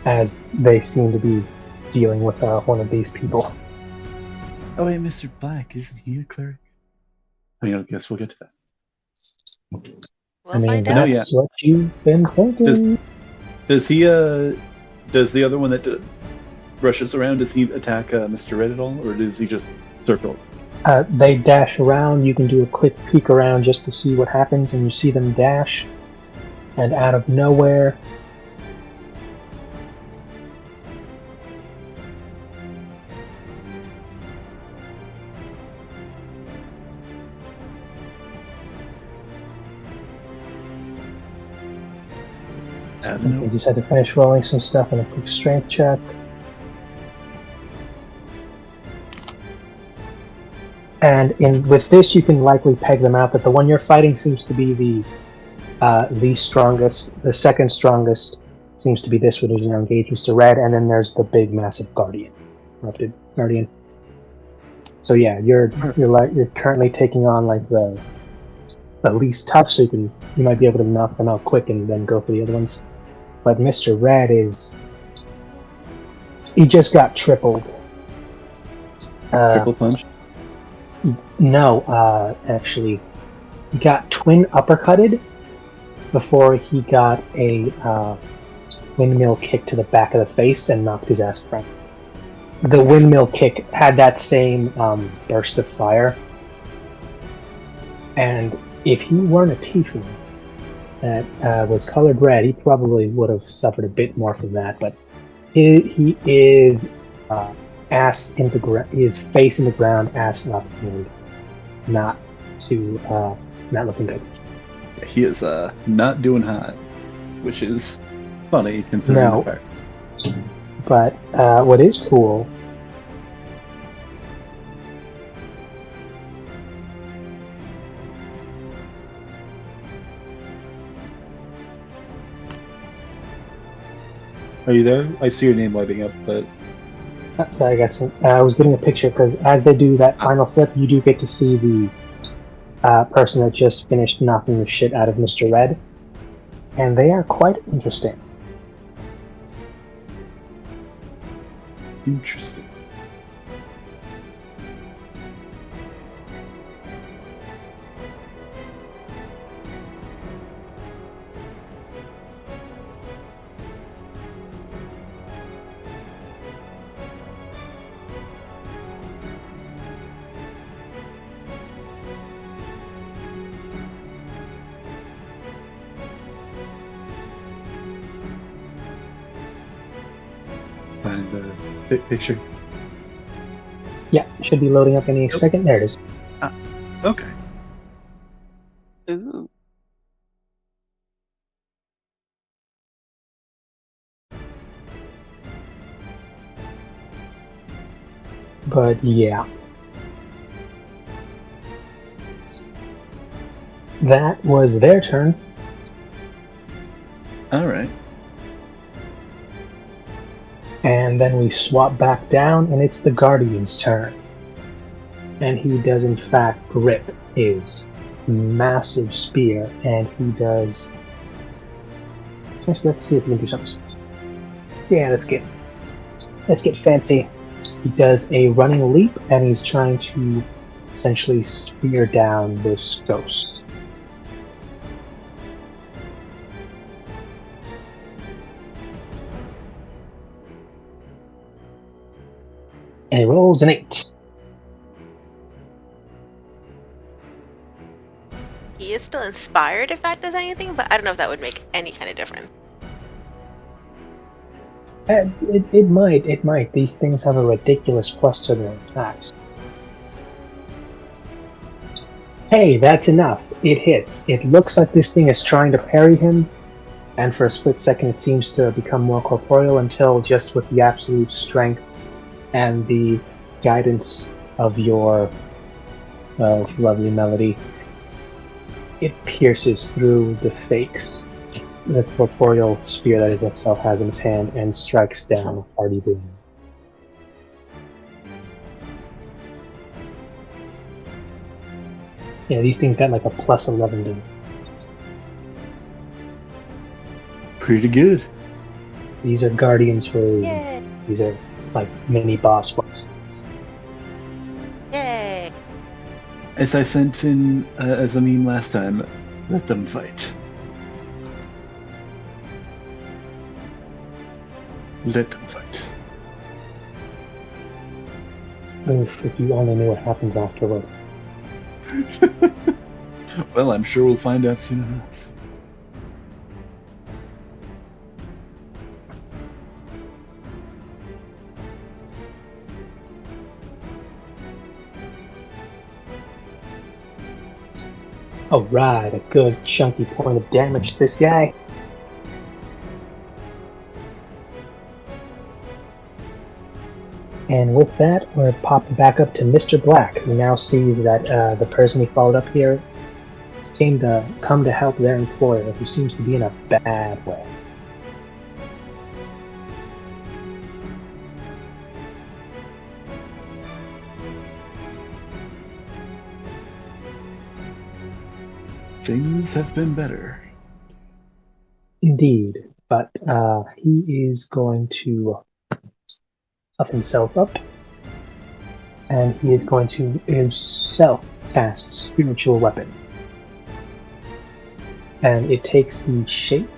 as they seem to be dealing with one of these people. Oh wait, Mr. Black, isn't he a cleric? I mean, I guess we'll get to that. We'll find out. That's what you've been thinking. Does he, does the other one that rushes around, does he attack Mr. Red at all, or does he just circle? They dash around. You can do a quick peek around just to see what happens, and you see them dash, and out of nowhere, you just had to finish rolling some stuff in a quick strength check. And with this, you can likely peg them out that the one you're fighting seems to be the strongest. The second strongest seems to be this one who's now engaged Mr. Red, and then there's the big, massive Guardian. So yeah, you're currently taking on like the least tough, so you might be able to knock them out quick and then go for the other ones. But Mr. Red he just got tripled. Triple punch? No, actually, he got twin uppercutted before he got a windmill kick to the back of the face and knocked his ass front. The windmill kick had that same burst of fire, and if he weren't a tiefling that was colored red, he probably would have suffered a bit more from that. But he is ass in the ground, his face in the ground, ass up, and not looking good. He is not doing hot, which is funny considering the fact. But what is cool Are you there? I see your name lighting up, but... Sorry, I guess I was getting a picture, because as they do that final flip, you do get to see the person that just finished knocking the shit out of Mr. Red. And they are quite interesting. Interesting. Find the picture. Yeah, should be loading up any second. There it is. Okay. Ooh. But yeah. That was their turn. Alright. And then we swap back down, and it's the Guardian's turn. And he does, in fact, grip his massive spear, and he does... Actually, let's see if we can do something. Yeah, let's get fancy. He does a running leap, and he's trying to essentially spear down this ghost. And he rolls an 8. He is still inspired if that does anything, but I don't know if that would make any kind of difference. It might. These things have a ridiculous plus to their attacks. Hey, that's enough. It hits. It looks like this thing is trying to parry him, and for a split second it seems to become more corporeal until just with the absolute strength and the guidance of your lovely melody, it pierces through the fakes, the corporeal spear that it itself has in its hand, and strikes down Hardy Boom. Yeah, these things got like a plus 11 to them. Pretty good. These are guardians for a reason. Yay! These are like mini boss bosses. Yay! As I sent in as a meme last time, let them fight. Let them fight. Oof, if you only knew what happens afterward. Well, I'm sure we'll find out soon enough. Alright, a good chunky point of damage to this guy. And with that, we're popping back up to Mr. Black, who now sees that the person he followed up here come to help their employer, who seems to be in a bad way. Things have been better. Indeed, but he is going to puff himself up, and he is going to himself cast Spiritual Weapon. And it takes the shape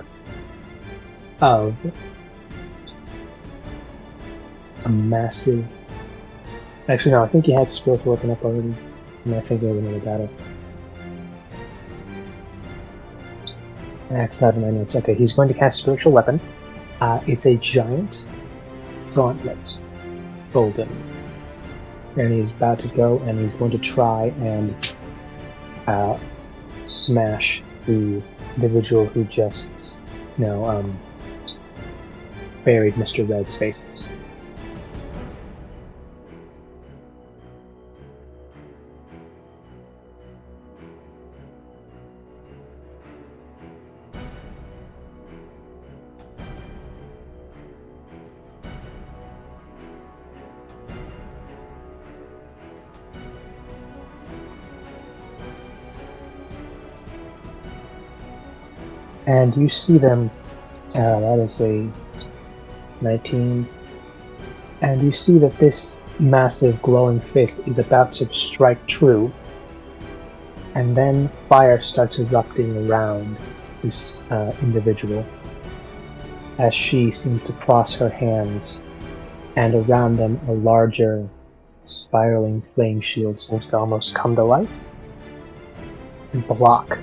of a massive... Actually, no, I think he had Spiritual Weapon up already. And I think of another battle. That's not in my notes. Okay, he's going to cast Spiritual Weapon. It's a giant gauntlet, golden. And he's about to go, and he's going to try and smash the individual who just, buried Mr. Red's faces. And you see them, that is a 19, and you see that this massive glowing fist is about to strike true, and then fire starts erupting around this individual as she seems to cross her hands, and around them a larger spiraling flame shield seems to almost come to life and block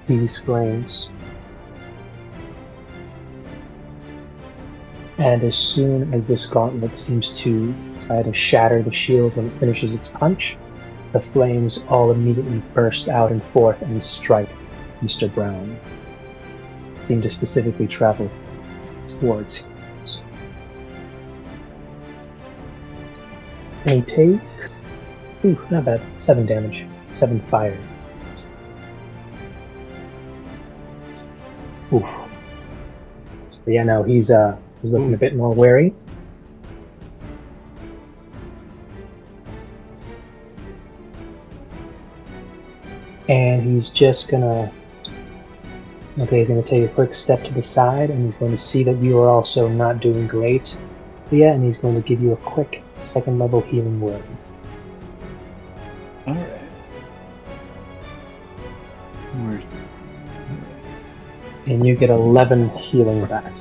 these flames. And as soon as this gauntlet seems to try to shatter the shield when it finishes its punch, the flames all immediately burst out and forth and strike Mr. Brown. Seem to specifically travel towards him. And he takes... not bad. 7 damage. 7 fire. Oof. But yeah, no, he's looking a bit more wary. And he's just gonna... Okay, he's gonna take a quick step to the side, and he's going to see that you are also not doing great. But yeah, and he's going to give you a quick 2nd level healing word. Alright. And you get 11 healing back.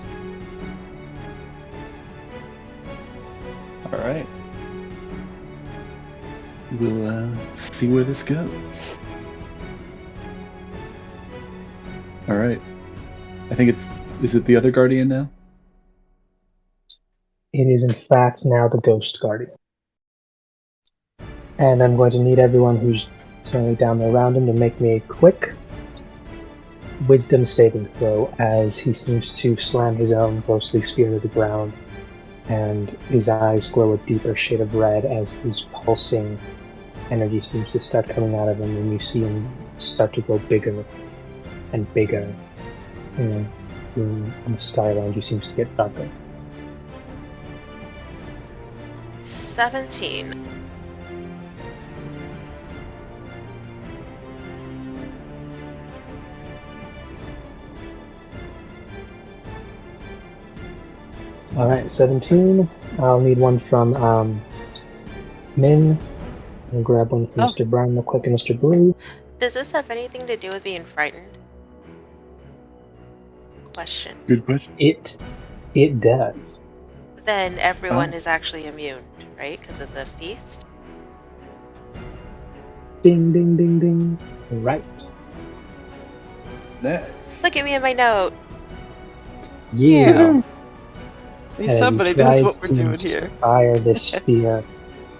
Alright. We'll see where this goes. Alright. I think is it the other Guardian now? it is in fact now the Ghost Guardian. And I'm going to need everyone who's turning down there around him to make me a quick wisdom saving throw as he seems to slam his own ghostly spear to the ground, and his eyes glow a deeper shade of red as his pulsing energy seems to start coming out of him, and you see him start to grow bigger and bigger. And the sky around you seems to get darker. 17. Alright, 17. I'll need one from Min. I'll grab one from Mr. Brown real quick and Mr. Blue. Does this have anything to do with being frightened? Question. Good question. It does. Then everyone is actually immune, right? Because of the feast? Ding, ding, ding, ding. Right. Nice. Look at me in my note. Yeah. At least somebody knows what we're doing here. Fire this sphere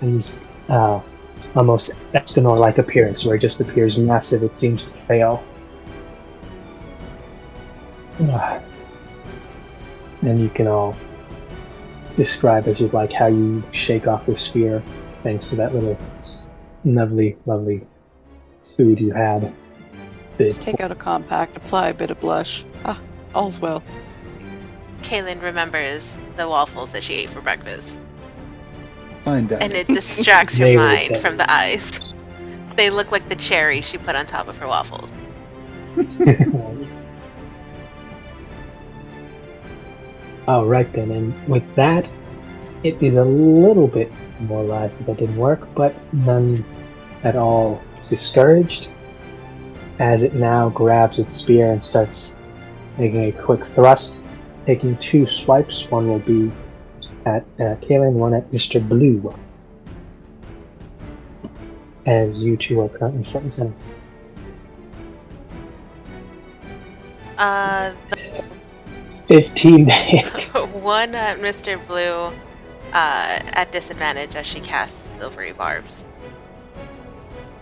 and his almost Escanor-like appearance, where it just appears massive. It seems to fail. And you can all describe as you'd like how you shake off the sphere, thanks to that little lovely, lovely food you had. Just take out a compact, apply a bit of blush. All's well. Kaylin remembers the waffles that she ate for breakfast. Fine, Dad. And it distracts her mind from the eyes. They look like the cherry she put on top of her waffles. Alright then, and with that, it is a little bit demoralized that didn't work, but none at all discouraged, as it now grabs its spear and starts making a quick thrust, taking 2 swipes. One will be at Kaylin, one at Mr. Blue, as you two are currently front and center. 15 to hit. One at Mr. Blue at disadvantage as she casts silvery barbs.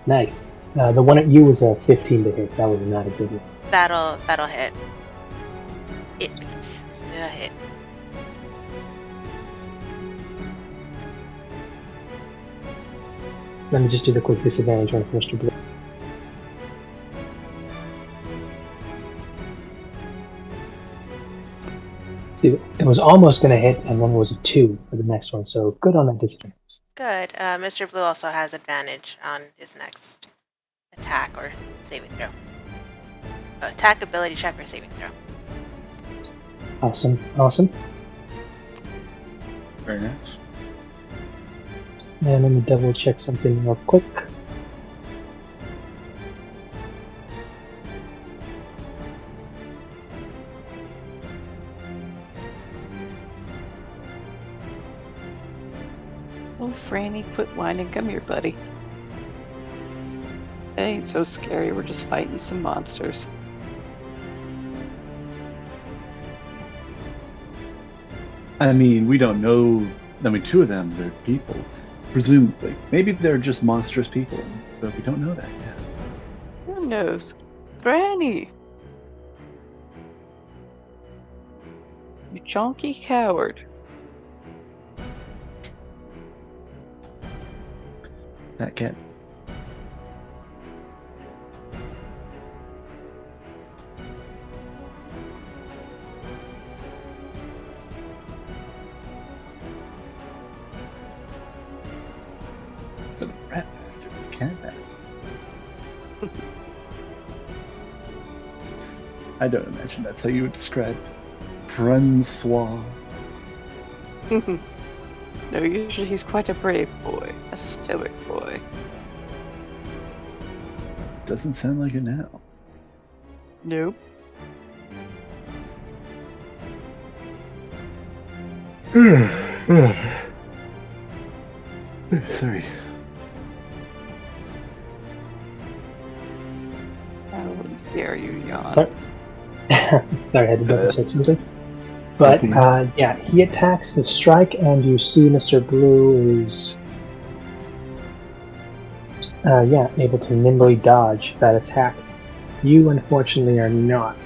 Nice. The one at you was a 15 to hit. That was not a good one. That'll hit. It beats. It'll hit. Let me just do the quick disadvantage one for Mr. Blue. See, it was almost going to hit, and one was a 2 for the next one, so good on that disadvantage. Good. Mr. Blue also has advantage on his next attack or saving throw. Attack, ability check, or saving throw. Awesome, awesome. Very nice. And let me double check something real quick. Oh, Franny, quit whining. Come here, buddy. It ain't so scary. We're just fighting some monsters. I mean, we don't know. I mean, 2 of them, they're people. Presumably. Maybe they're just monstrous people, but we don't know that yet. Who knows? Franny! You chonky coward. That cat. It's a rat bastard. It's a cat bastard. I don't imagine that's how you would describe Francois. No, usually he's quite a brave boy. A stoic boy. Doesn't sound like it now. Nope. Sorry. I wouldn't dare you yawn. Sorry, I had to double check something. But Okay. yeah, he attacks the strike, and you see Mr. Blue is able to nimbly dodge that attack. You, unfortunately, are not.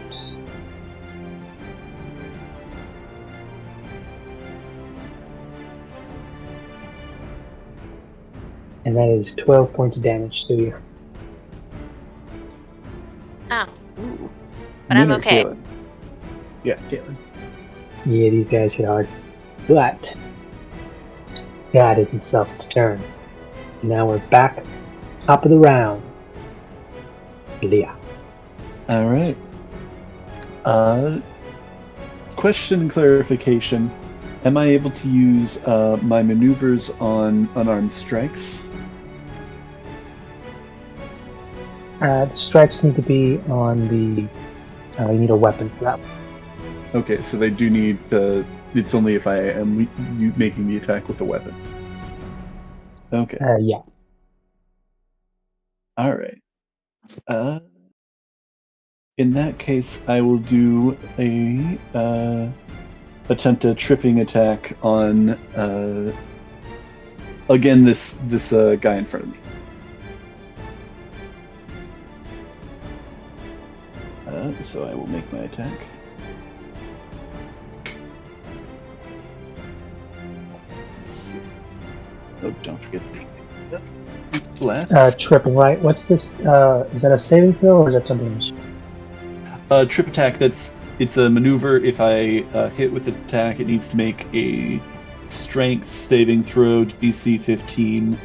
And that is 12 points of damage to you. Ow. Ooh. But I'm Min or okay. Caitlin? Yeah, Caitlin. Yeah, these guys hit hard. But that is itself its turn. Now we're back, top of the round. Leah. All right. Question and clarification. Am I able to use my maneuvers on unarmed strikes? The strikes need to be on the. You need a weapon for that. Okay, so they do need it's only if I am making the attack with a weapon. Okay. Yeah. All right. In that case, I will do a attempt a tripping attack on again this guy in front of me. So I will make my attack. Let's see. Oh, don't forget the last. Tripping, right? What's this? Is that a saving throw or is that something else? Trip attack. It's a maneuver. If I hit with an attack, it needs to make a strength saving throw, DC 15,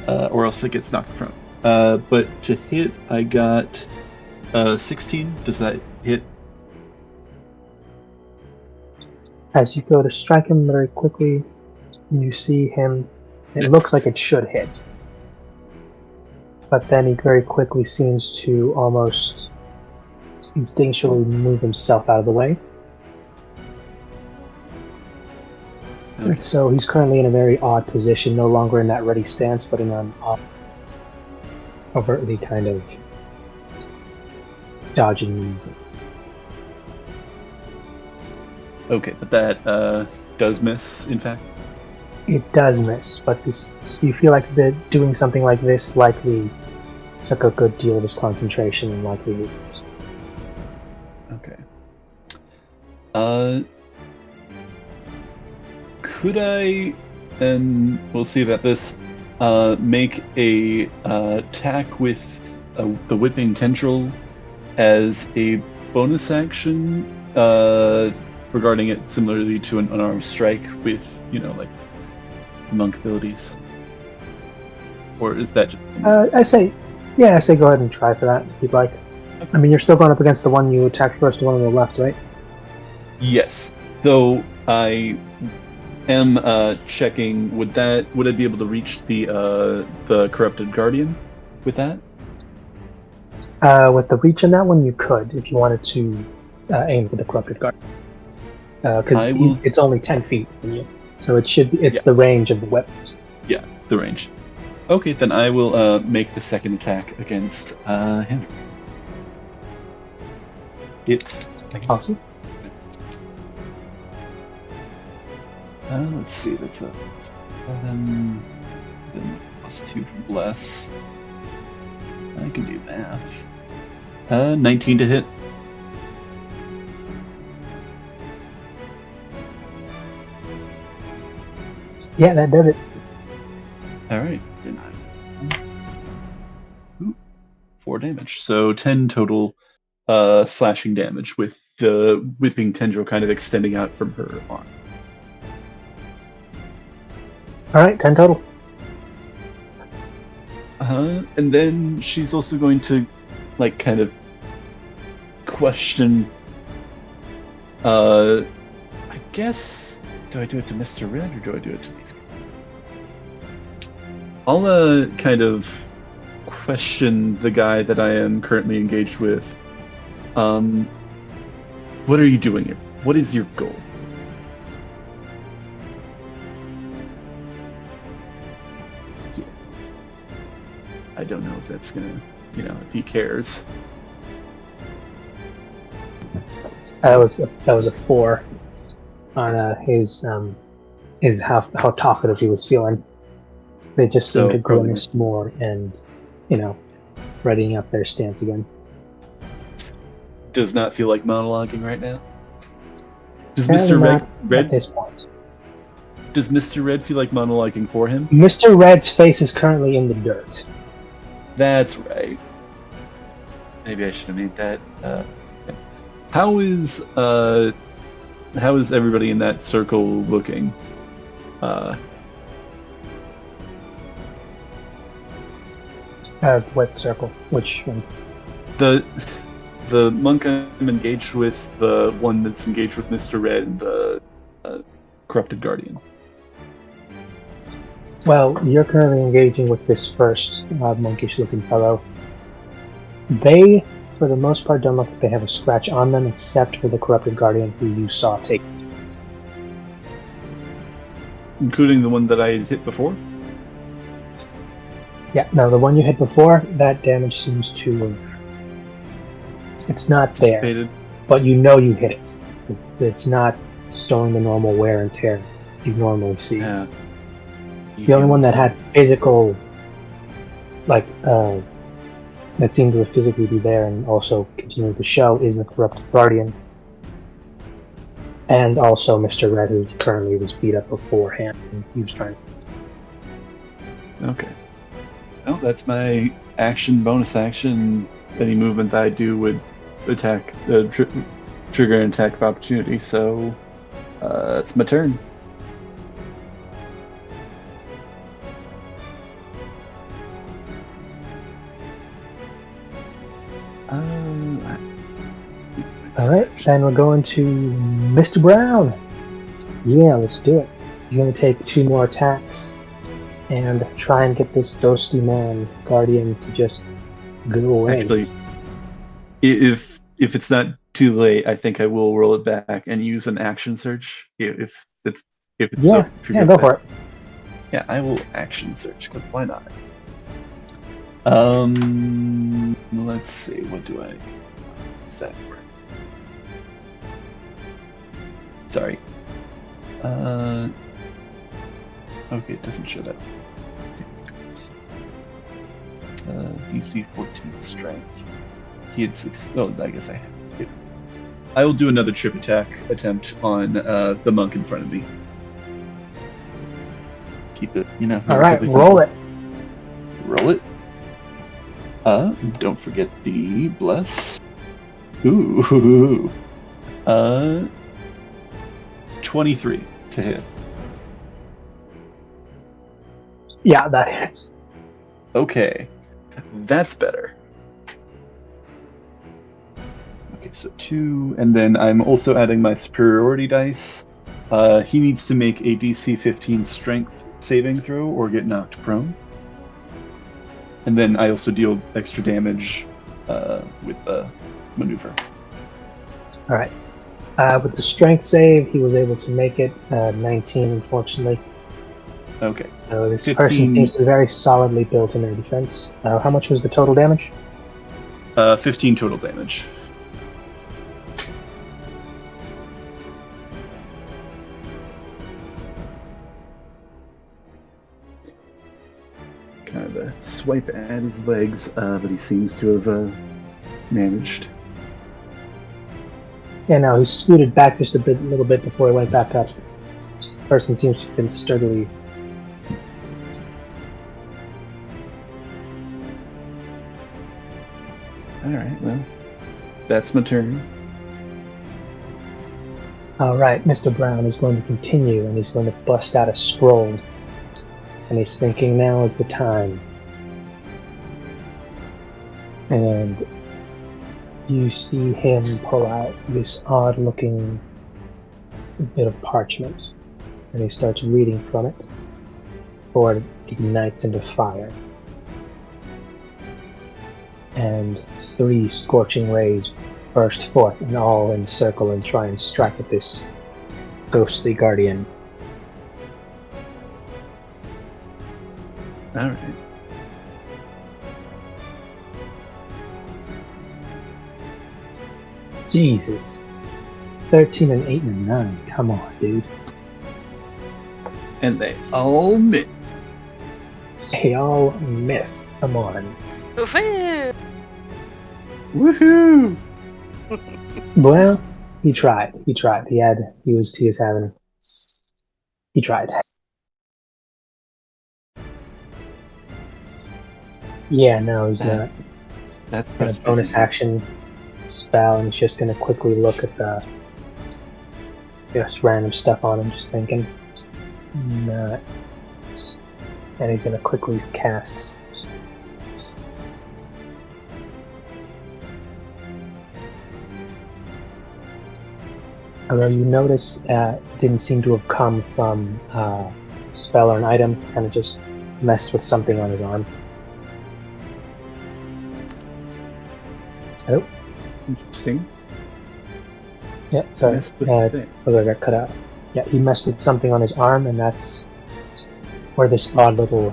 or else it gets knocked prone. But to hit, I got 16. Does that hit? As you go to strike him very quickly, you see him. It looks like it should hit. But then he very quickly seems to almost instinctually move himself out of the way. Okay. So he's currently in a very odd position, no longer in that ready stance, but in an overtly kind of dodging movement. Okay, but that does miss, in fact. It does miss, but this, you feel like doing something like this likely took a good deal of his concentration and likely lose. Okay. Could I, and we'll see about this, make a attack with the whipping tendril as a bonus action regarding it similarly to an unarmed strike with, like monk abilities? Or is that just... I say go ahead and try for that if you'd like. Okay. I mean, you're still going up against the one you attacked first, the one on the left, right? Yes. Though I am checking, would I be able to reach the corrupted guardian with that? With the reach in that one, you could if you wanted to aim for the corrupted guardian. Because it's only 10 feet from you, so it's the range of the weapons. Yeah, the range. Okay, then I will make the second attack against him. Awesome. Let's see, that's a 7, then +2 from Bless. I can do math. 19 to hit. Yeah, that does it. Alright, then 4 damage. So 10 total slashing damage with the whipping tendril kind of extending out from her arm. Alright, 10 total. And then she's also going to, kind of question, I guess, do I do it to Mr. Red or do I do it to these guys? I'll, kind of question the guy that I am currently engaged with. What are you doing here? What is your goal? I don't know if that's gonna, if he cares. That was a 4. on his how talkative he was feeling. They just seemed to grimace more and, readying up their stance again. Does not feel like monologuing right now. Does Apparently Mr. not Red at this point? Does Mr. Red feel like monologuing for him? Mr. Red's face is currently in the dirt. That's right. Maybe I should have made that. How is everybody in that circle looking? What circle? Which one? The monk I'm engaged with, the one that's engaged with Mr. Red, and the corrupted guardian. Well, you're currently engaging with this first monkish-looking fellow. They, for the most part, don't look like they have a scratch on them, except for the corrupted guardian who you saw take. Including the one that I had hit before? Yeah, no, the one you hit before, that damage seems to have... It's not there, Dissipated. but you know you hit it. It's not showing the normal wear and tear you normally see. Yeah. The only one that had physical, that seemed to physically be there and also continue to show is the corrupted guardian. And also Mr. Red, who currently was beat up beforehand, and he was trying. Okay. Well, that's my action, bonus action. Any movement that I do would attack, trigger an attack of opportunity, so it's my turn. Alright, then we're going to Mr. Brown. Yeah, let's do it. You're going to take 2 more attacks and try and get this ghostly man, guardian, to just go away. Actually, if it's not too late, I think I will roll it back and use an action search. If it's yeah, go for it. Yeah, I will action search, because why not? Let's see, what do I use that for? Sorry. Okay, it doesn't show that. DC 14 strength. He had 6. Oh, I guess I have it. I will do another trip attack attempt on the monk in front of me. Keep it, Alright, roll it. Roll it. Don't forget the bless. Ooh. 23 to hit. Yeah, that hits. Okay. That's better. Okay, so 2, and then I'm also adding my superiority dice. He needs to make a DC 15 strength saving throw or get knocked prone. And then I also deal extra damage with the maneuver. Alright. With the strength save, he was able to make it 19, unfortunately. Okay. So this 15. person seems to be very solidly built in their defense. How much was the total damage? 15 total damage. Kind of a swipe at his legs, but he seems to have managed. Yeah, no, he scooted back just a little bit before he went back up. This person seems to have been sturdily. Alright, well, that's my turn. Alright, Mr. Brown is going to continue, and he's going to bust out a scroll. And he's thinking now is the time. And you see him pull out this odd-looking bit of parchment. And he starts reading from it before it ignites into fire. And 3 scorching rays burst forth and all encircle and try and strike at this ghostly guardian. Alright. Jesus. 13, an 8, and a 9. Come on, dude. And they all miss. They all missed. Come on. Woohoo! Woohoo! Well, he tried. He tried. He tried. Yeah, no, he's not. That's Got a bonus action spell, and he's just gonna quickly look at the just random stuff on him, just thinking. Not. And he's gonna quickly cast. Although you notice it didn't seem to have come from a spell or an item, kind of just messed with something on his arm. Oh. Interesting. Yeah, sorry. Messed with the I got cut out. Yeah, he messed with something on his arm, and that's where this odd little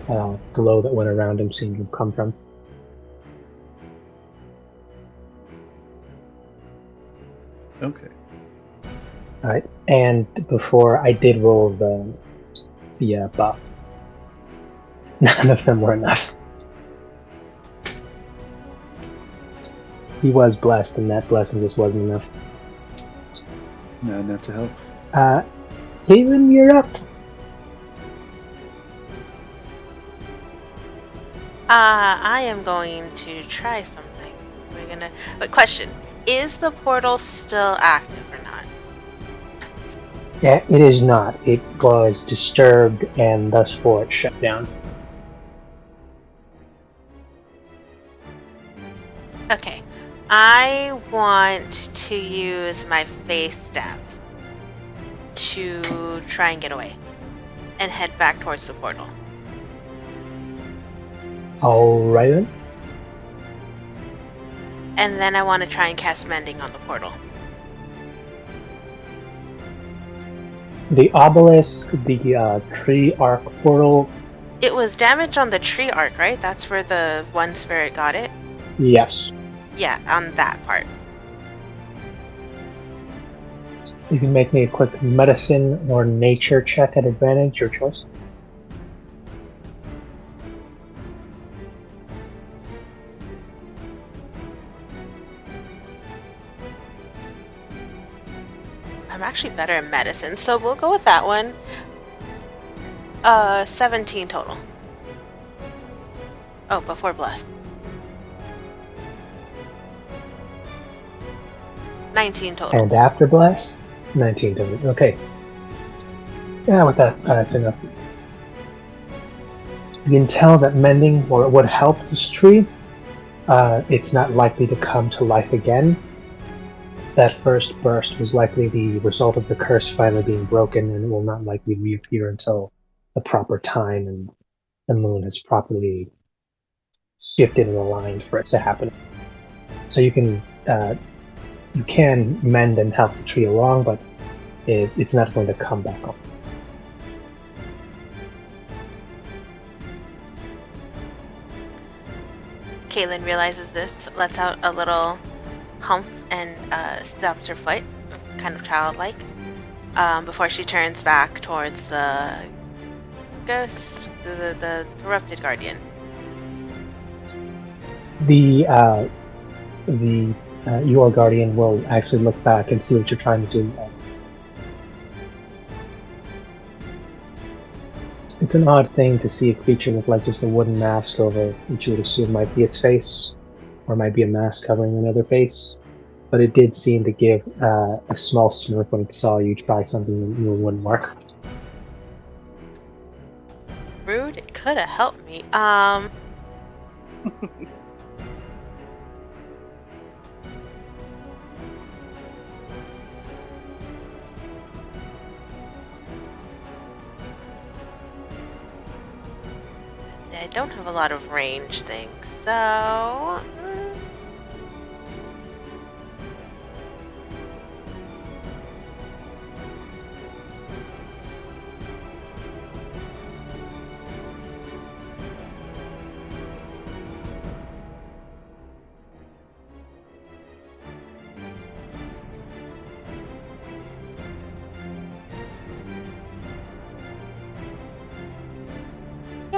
glow that went around him seemed to have come from. Okay. Alright, and before I did roll the buff. None of them were enough. He was blessed, and that blessing just wasn't enough. Not enough to help. Caitlin, you're up. I am going to try something. But question: is the portal still active or not? Yeah, it is not. It was disturbed, and thus far it shut down. Okay. I want to use my face step to try and get away and head back towards the portal. Alright then. And then I want to try and cast Mending on the portal. The obelisk, the tree arc portal. It was damage on the tree arc, right? That's where the one spirit got it? Yes. Yeah, on that part. You can make me a quick medicine or nature check at advantage, your choice. I'm actually better at medicine, so we'll go with that one. 17 total. Oh, before bless. 19 total. And after bless, 19 total. Okay. Yeah, with that, that's enough. You can tell that mending would help this tree. It's not likely to come to life again. That first burst was likely the result of the curse finally being broken, and it will not likely reappear until the proper time and the moon has properly shifted and aligned for it to happen. So you can mend and help the tree along, but it's not going to come back up. Caitlin realizes this, lets out a little hump and stamps her foot, kind of childlike, before she turns back towards the ghost, the corrupted guardian. Your guardian will actually look back and see what you're trying to do. It's an odd thing to see a creature with like just a wooden mask over, which you would assume might be its face, or might be a mask covering another face. But it did seem to give a small smirk when it saw you try something that you wouldn't work. Rude, it could have helped me. I don't have a lot of range things, so...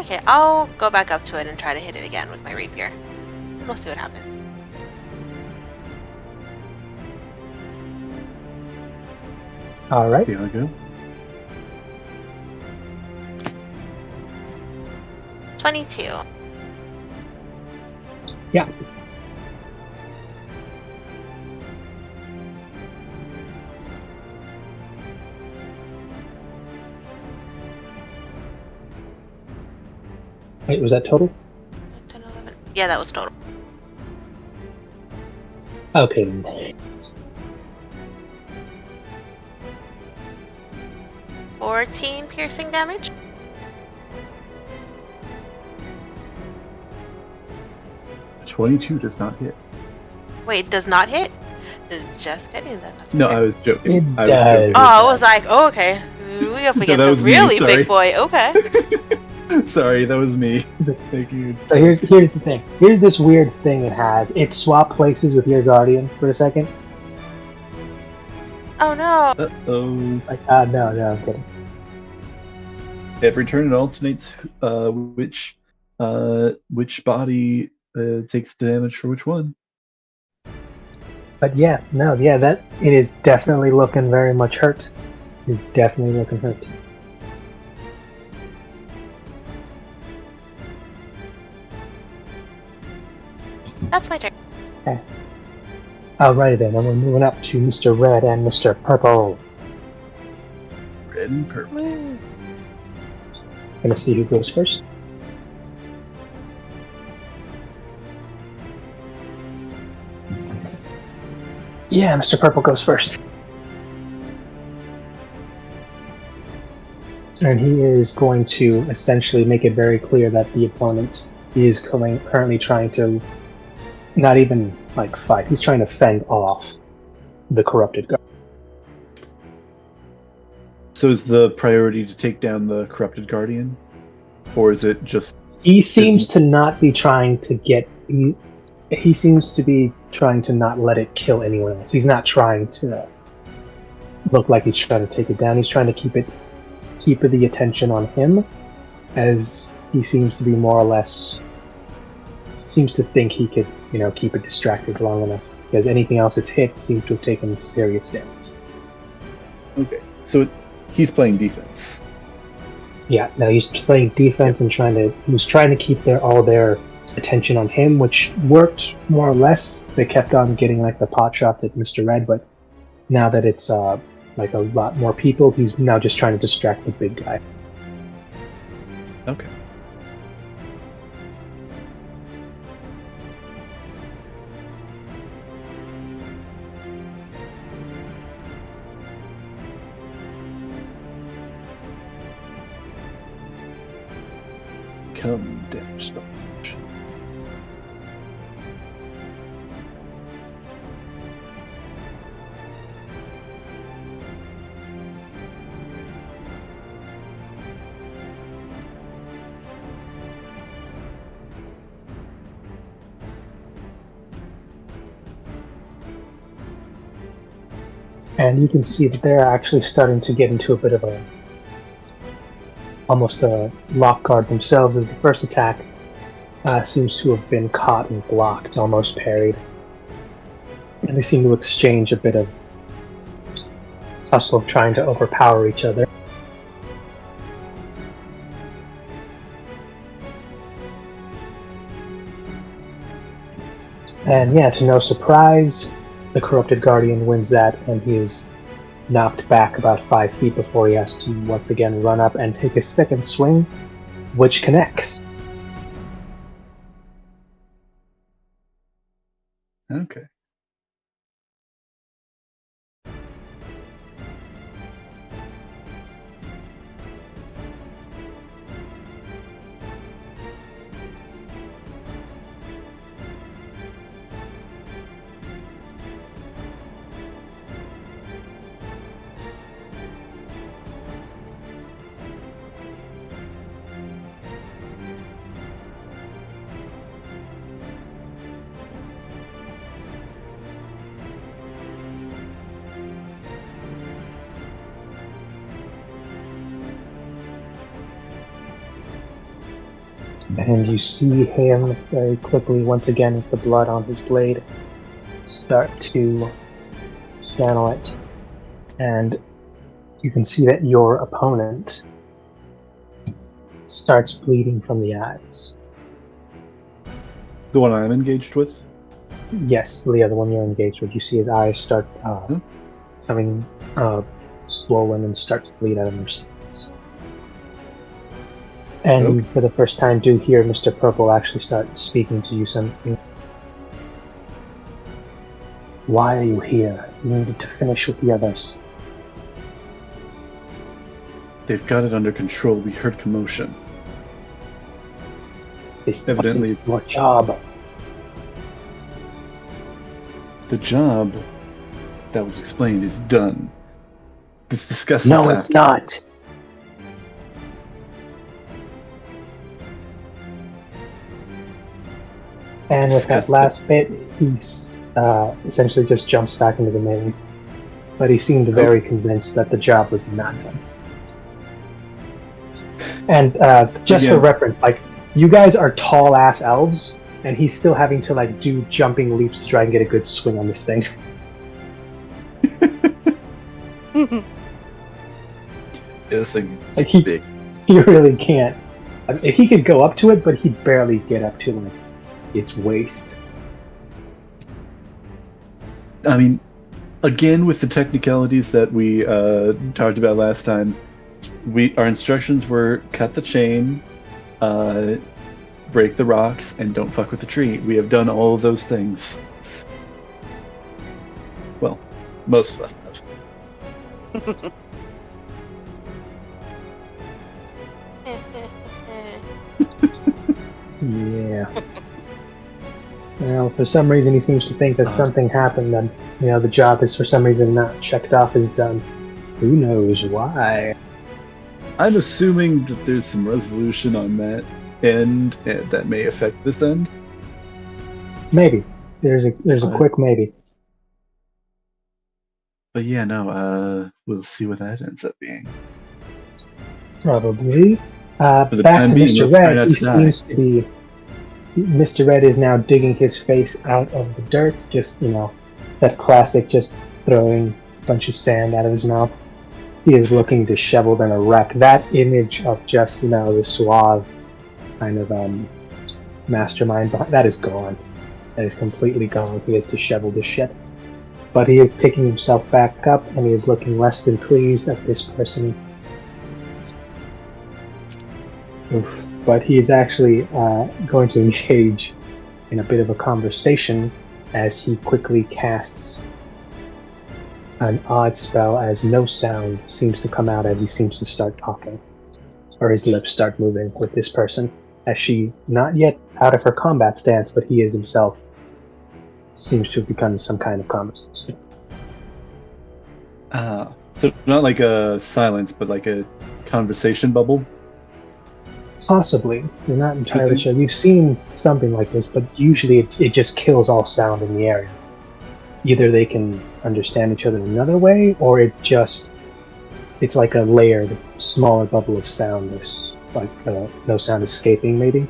Okay, I'll go back up to it and try to hit it again with my rapier. We'll see what happens. All right. See how I go? 22. Yeah. Wait, was that total? 10, 11. Yeah, that was total. Okay. Then. 14 piercing damage. A 22 does not hit. Wait, does not hit? Just kidding. That's No, weird. I was joking. It I was does. joking. Oh, I was like, oh, okay. We up No, against that a was me, really sorry. big boy. Okay. Sorry, that was me. Thank you. So here's the thing. Here's this weird thing it has. It swapped places with your guardian for a second. Oh no. Uh-oh. Like, no, I'm kidding. Every turn it alternates which body takes the damage for which one. But yeah, that it is definitely looking very much hurt. It is definitely looking hurt. That's my turn. Alrighty then, and we're moving up to Mr. Red and Mr. Purple. Red and purple. Gonna see who goes first. Yeah, Mr. Purple goes first. And he is going to essentially make it very clear that the opponent is currently trying to not even like fight. He's trying to fend off the corrupted guard. So is the priority to take down the corrupted guardian? Or is it just... He seems to not be trying to get... He seems to be trying to not let it kill anyone else. He's not trying to look like he's trying to take it down. He's trying to keep the attention on him, as he seems to be more or less... seems to think he could, keep it distracted long enough. Because anything else it's hit seems to have taken serious damage. Okay, so he's playing defense. Yeah, no, he's playing defense and he was trying to keep all their attention on him, which worked more or less. They kept on getting like the pot shots at Mr. Red, but now that it's like a lot more people, he's now just trying to distract the big guy. Okay. Come damage dodge. And you can see that they're actually starting to get into a bit of almost a lock guard themselves, as the first attack seems to have been caught and blocked, almost parried. And they seem to exchange a bit of tussle, trying to overpower each other. And yeah, to no surprise, the Corrupted Guardian wins that, and he is knocked back about 5 feet before he has to once again run up and take a second swing, which connects. Okay. And you see him very quickly, once again, as the blood on his blade start to channel it. And you can see that your opponent starts bleeding from the eyes. The one I'm engaged with? Yes, Leah, the one you're engaged with. You see his eyes start becoming swollen and start to bleed out of their sockets. And for the first time, do hear Mr. Purple actually start speaking to you something. Why are you here? You needed to finish with the others. They've got it under control. We heard commotion. This Evidently, wasn't your job. The job that was explained is done. Let's discuss this No, after. it's not. And with that last bit, he essentially just jumps back into the melee. But he seemed very convinced that the job was not done. And just for reference, like, you guys are tall-ass elves, and he's still having to, like, do jumping leaps to try and get a good swing on this thing. This thing like, he really can't. I mean, he could go up to it, but he'd barely get up to, like, its waist. I mean, again, with the technicalities that we talked about last time, our instructions were cut the chain, break the rocks, and don't fuck with the tree. We have done all of those things. Well, most of us have. Yeah. Well, for some reason he seems to think that something happened and, the job is for some reason not checked off as done. Who knows why? I'm assuming that there's some resolution on that end that may affect this end. Maybe. There's a quick maybe. But yeah, no, we'll see what that ends up being. Probably. Back to being, Mr. Red, he seems to be... Mr. Red is now digging his face out of the dirt, just, that classic just throwing a bunch of sand out of his mouth. He is looking disheveled and a wreck. That image of just, the suave kind of mastermind, that is gone. That is completely gone. He is disheveled as shit. But he is picking himself back up, and he is looking less than pleased at this person. Oof. But he is actually going to engage in a bit of a conversation as he quickly casts an odd spell as no sound seems to come out as he seems to start talking. Or his lips start moving with this person as she, not yet out of her combat stance, but he is himself, seems to have begun some kind of conversation. So not like a silence, but like a conversation bubble? Possibly. You're not entirely sure. You've seen something like this, but usually it just kills all sound in the area. Either they can understand each other another way, or it's like a layered, smaller bubble of sound. There's like no sound escaping, maybe.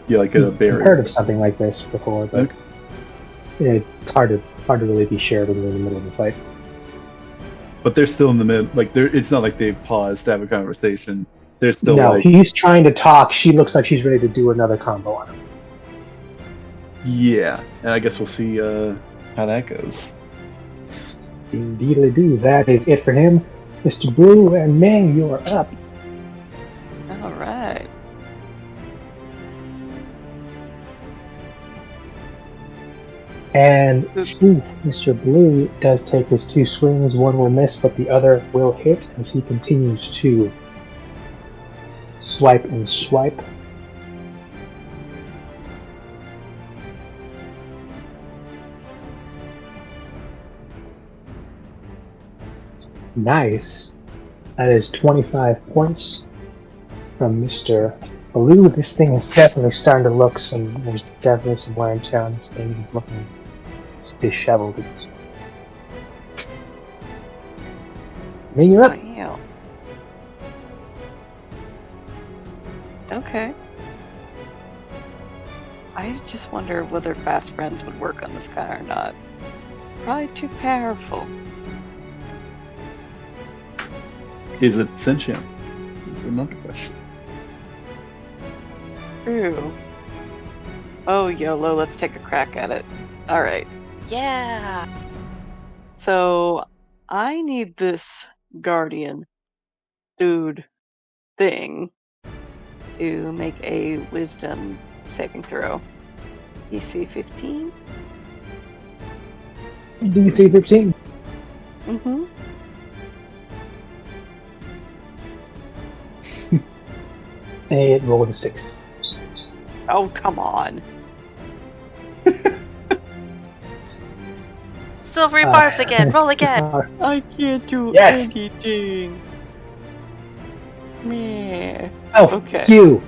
Yeah, like a barrier. I've heard of something like this before, but it's hard to really be shared when you're in the middle of a fight. But they're still in the middle. Like it's not like they've paused to have a conversation. They're still he's trying to talk. She looks like she's ready to do another combo on him. Yeah, and I guess we'll see how that goes. Indeedly do. That is it for him. Mr. Blue and Ming, you are up. All right. And Mr. Blue does take his 2 swings. One will miss, but the other will hit as he continues to swipe and swipe. Nice. That is 25 points from Mr. Blue. This thing is definitely starting to look there's definitely some wear and tear on this thing. He's looking disheveled. Ming, you're up. Wow. Okay. I just wonder whether fast friends would work on this guy or not. Probably too powerful. Is it sentient? Is another question. True. Oh, YOLO, let's take a crack at it. Alright. Yeah. So, I need this guardian dude thing to make a wisdom saving throw. DC 15? DC 15. Mm-hmm. It rolled a 6. Oh, come on. Silvery barbs again. Roll again. I can't do Yes. anything. Meh. Oh, Okay. you.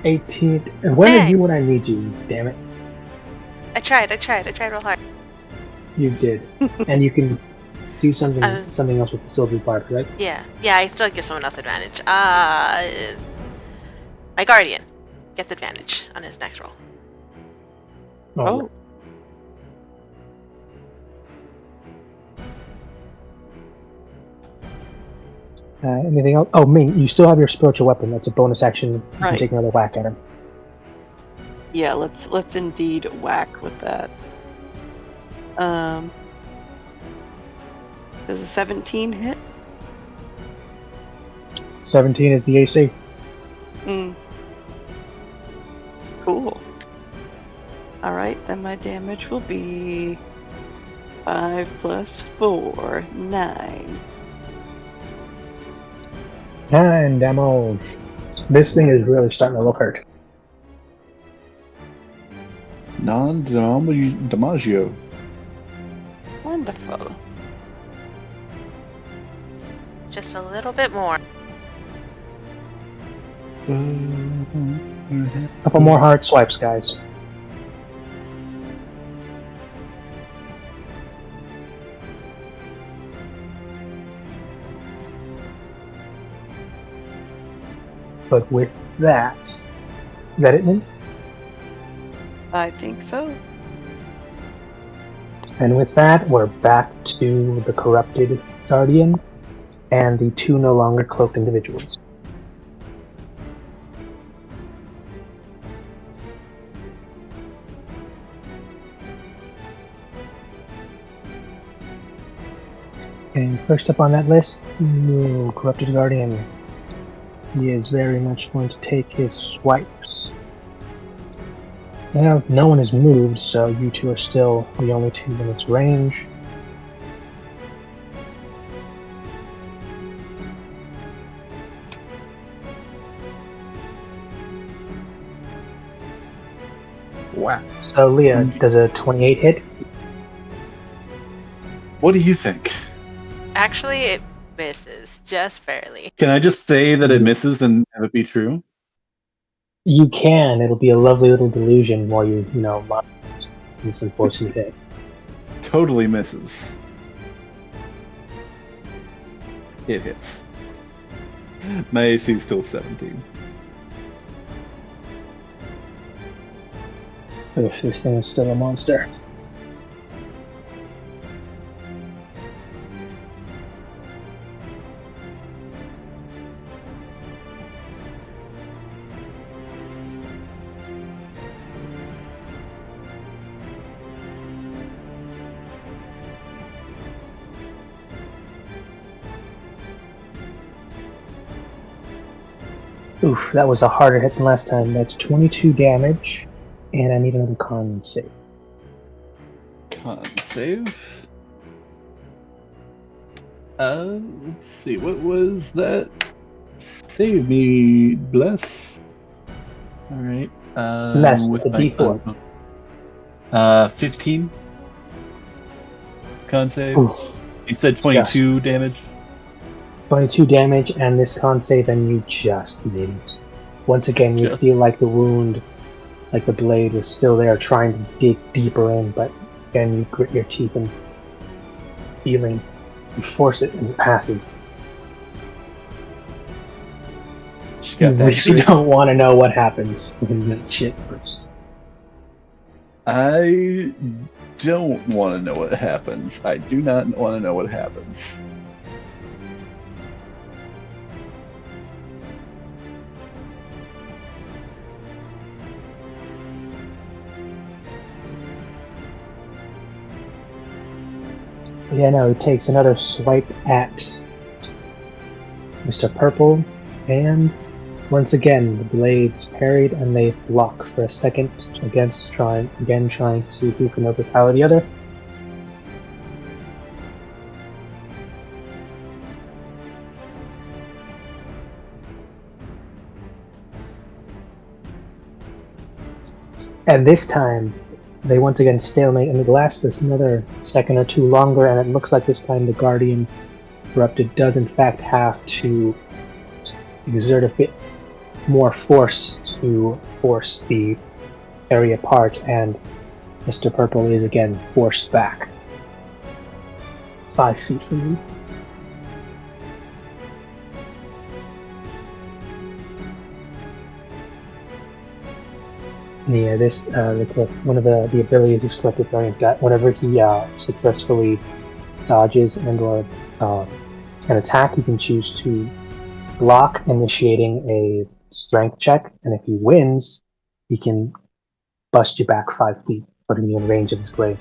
18. And when are Dang. you when I need you? Damn it. I tried real hard. You did. And you can do something Um, something else with the silver barb, right? Yeah, I still give someone else advantage. My guardian gets advantage on his next roll. Oh. Anything else? Oh, Ming, you still have your spiritual weapon. That's a bonus action. You Right. can take another whack at him. Yeah, let's indeed whack with that. Does a 17 hit? 17 is the AC. Cool. Alright, then my damage will be 5 plus 4, 9. 9 damage. This thing is really starting to look hurt. Non-Damaggio. Wonderful. Just a little bit more. Couple more hard swipes, guys. But with that, is that it, Ming? I think so. And with that, we're back to the corrupted guardian and the 2 no longer cloaked individuals. And first up on that list, no corrupted guardian. He is very much going to take his swipes. Now, no one has moved, so you two are still the only two in its range. Wow. So, Leah, does a 28 hit? What do you think? Actually, it misses just barely. Can I just say that it misses and have it be true? You can. It'll be a lovely little delusion while you monitor this unfortunate hit. Totally misses. It hits. My AC is still 17. Oof, this thing is still a monster. Oof, that was a harder hit than last time. That's 22 damage, and I need another con save. Con save. Let's see, what was that? Save me, bless. Alright. Bless with the D4. 15. Con save. Oof. You said 22 damage? 22 damage, and this con save, and you just made it. Once again, you Just. feel like the wound, like the blade was still there, trying to dig deeper in, but again, you grit your teeth and feeling, you force it, and it passes. She You got that really shit. don't want to know what happens when that shit hurts. I don't want to know what happens. I do not want to know what happens. Yeah, no, he takes another swipe at Mr. Purple, and once again the blades parried and they block for a second against trying to see who can overpower the other. And this time, they once again stalemate, and it lasts another second or two longer, and it looks like this time the Guardian Corrupted does in fact have to exert a bit more force to force the area apart, and Mr. Purple is again forced back 5 feet from you. Yeah, this one of the abilities this Collective Guardian's got. Whenever he successfully dodges and or an attack, he can choose to block, initiating a strength check, and if he wins, he can bust you back 5 feet, putting you in range of his blade.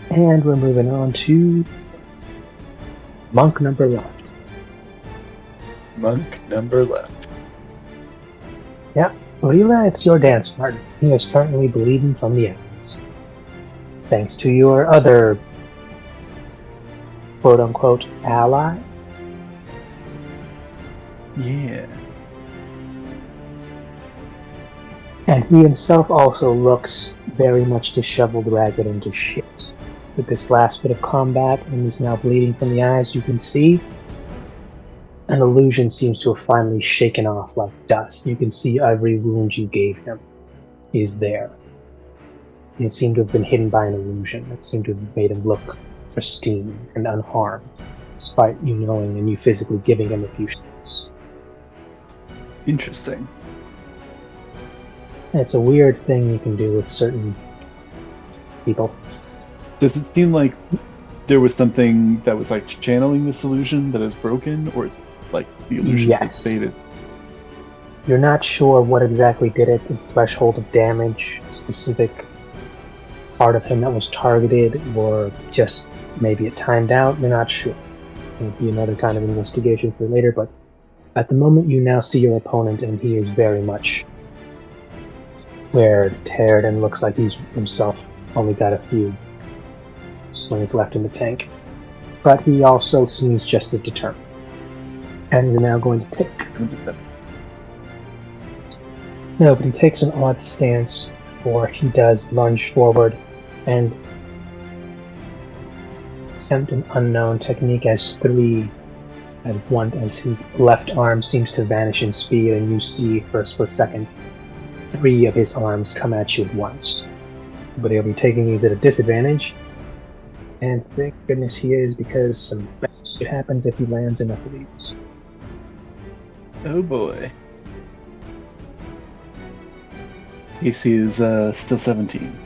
And we're moving on to monk number left. Monk number left. Yeah, Leela, it's your dance partner. He is currently bleeding from the enemies. Thanks to your other quote-unquote ally. Yeah. And he himself also looks very much disheveled, ragged, and just shit. With this last bit of combat, and he's now bleeding from the eyes, you can see an illusion seems to have finally shaken off like dust. You can see every wound you gave him is there. And it seemed to have been hidden by an illusion that seemed to have made him look pristine and unharmed, despite you knowing and you physically giving him a few shots. Interesting. It's a weird thing you can do with certain people. Does it seem like there was something that was like channeling this illusion that is broken, or is it like the illusion Yes. is faded? You're not sure what exactly did it, the threshold of damage, specific part of him that was targeted, or just maybe it timed out. You're not sure. It would be another kind of investigation for later, but at the moment you now see your opponent and he is very much weared, teared, and looks like he's himself only got a few slings left in the tank. But he also seems just as determined. And you're now going to take... No, but he takes an odd stance, for he does lunge forward and attempt an unknown technique as three at once, as his left arm seems to vanish in speed, and you see for a split second 3 of his arms come at you at once. But he'll be taking these at a disadvantage, and thank goodness he is, because some bad shit happens if he lands enough of these. Oh boy. AC is still 17.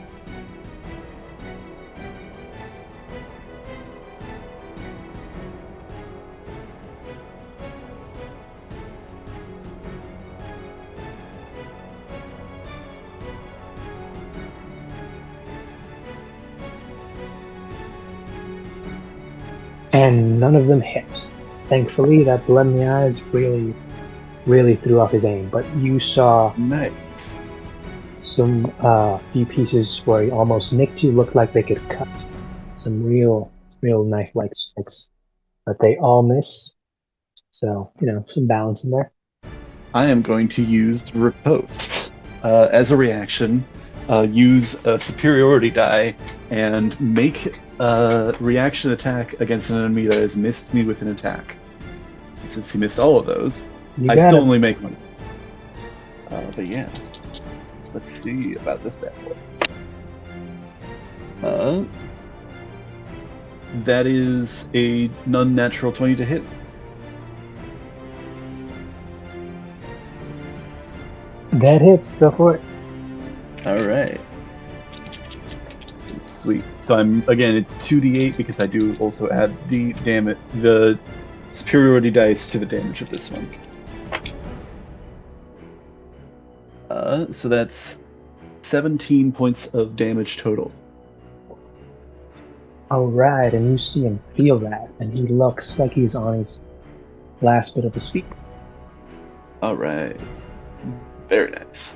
And none of them hit. Thankfully, that blood in the eyes really threw off his aim. But you saw Nice. some few pieces where he almost nicked you, looked like they could cut. Some real knife-like strikes. But they all miss. So, some balance in there. I am going to use Riposte. As a reaction, use a superiority die and make a reaction attack against an enemy that has missed me with an attack. And since he missed all of those, I still only make one. But yeah, let's see about this bad boy. That is a non-natural 20 to hit. That hits. Go for it. All right. Sweet. So it's 2d8 because I do also add the superiority dice to the damage of this one. So that's 17 points of damage total. Alright, and you see him feel that, and he looks like he's on his last bit of his feet. Alright. Very nice.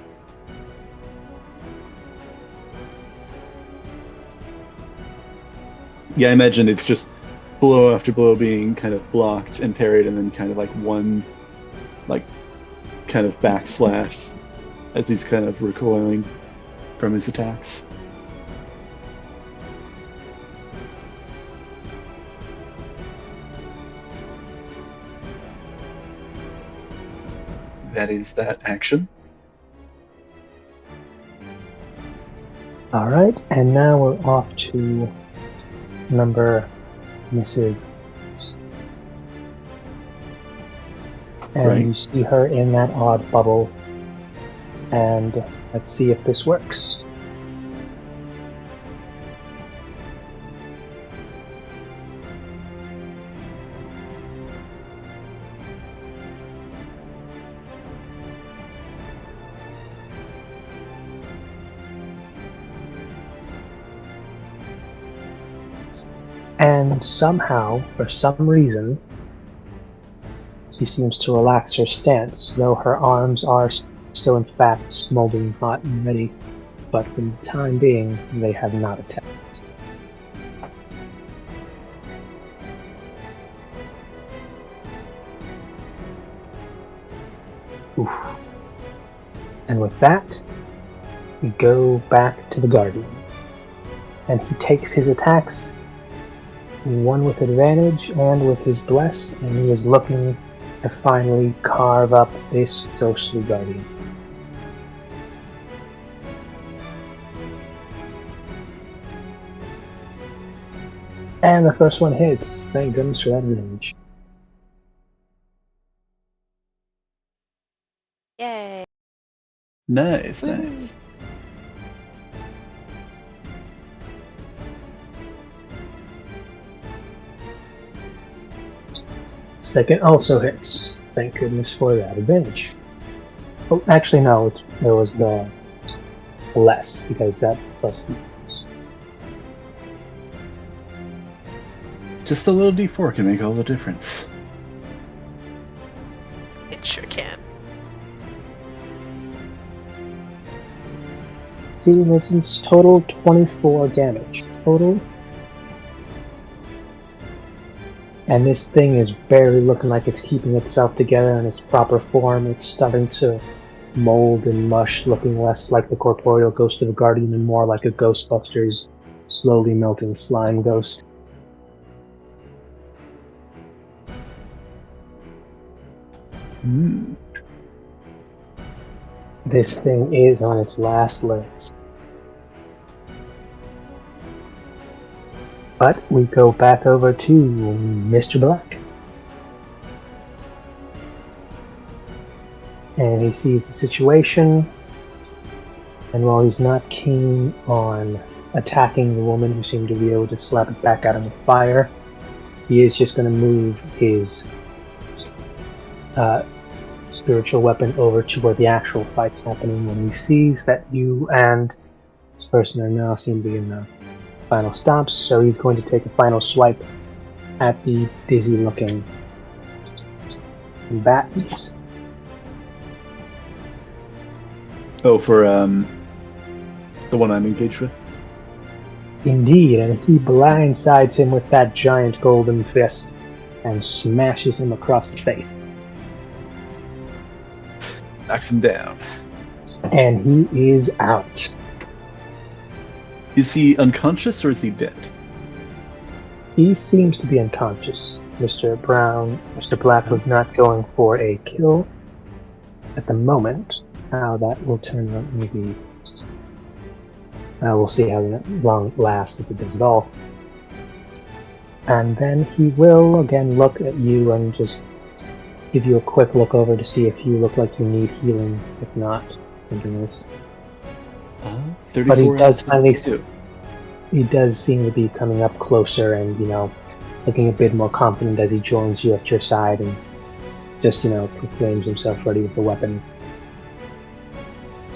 Yeah, I imagine it's just blow after blow being kind of blocked and parried, and then kind of like one, like, kind of backslash as he's kind of recoiling from his attacks. That is that action. Alright, and now we're off to number Mrs. And Right. you see her in that odd bubble. And let's see if this works. And somehow, for some reason, she seems to relax her stance, though her arms are still in fact smoldering hot and ready, but for the time being, they have not attacked. Oof. And with that, we go back to the Guardian. And he takes his attacks, one with advantage and with his bless, and he is looking to finally carve up this ghostly Guardian. And the first one hits. Thank goodness for that advantage. Yay. Nice, nice. Second also hits. Thank goodness for that advantage. Oh, actually, no, it was the less, because that plus the. Just a little d4 can make all the difference. It sure can. See, this is total 24 damage. Total. And this thing is barely looking like it's keeping itself together in its proper form. It's starting to mold and mush, looking less like the corporeal ghost of a guardian and more like a Ghostbusters slowly melting slime ghost. This thing is on its last legs. But we go back over to Mr. Black. And he sees the situation. And while he's not keen on attacking the woman who seemed to be able to slap it back out of the fire, he is just going to move his spiritual weapon over to where the actual fight's happening when he sees that you and this person are now seem to be in the final stops, so he's going to take a final swipe at the dizzy looking combatant. Oh, for the one I'm engaged with? Indeed, and he blindsides him with that giant golden fist and smashes him across the face. Knocks him down. And he is out. Is he unconscious or is he dead? He seems to be unconscious. Mr. Black was not going for a kill at the moment. How that will turn out, maybe. We'll see how long it lasts, if it does at all. And then he will again look at you and just give you a quick look over to see if you look like you need healing. If not, thinking this. 34 But he does finally. 52. He does seem to be coming up closer and, looking a bit more confident as he joins you at your side and just, proclaims himself ready with the weapon.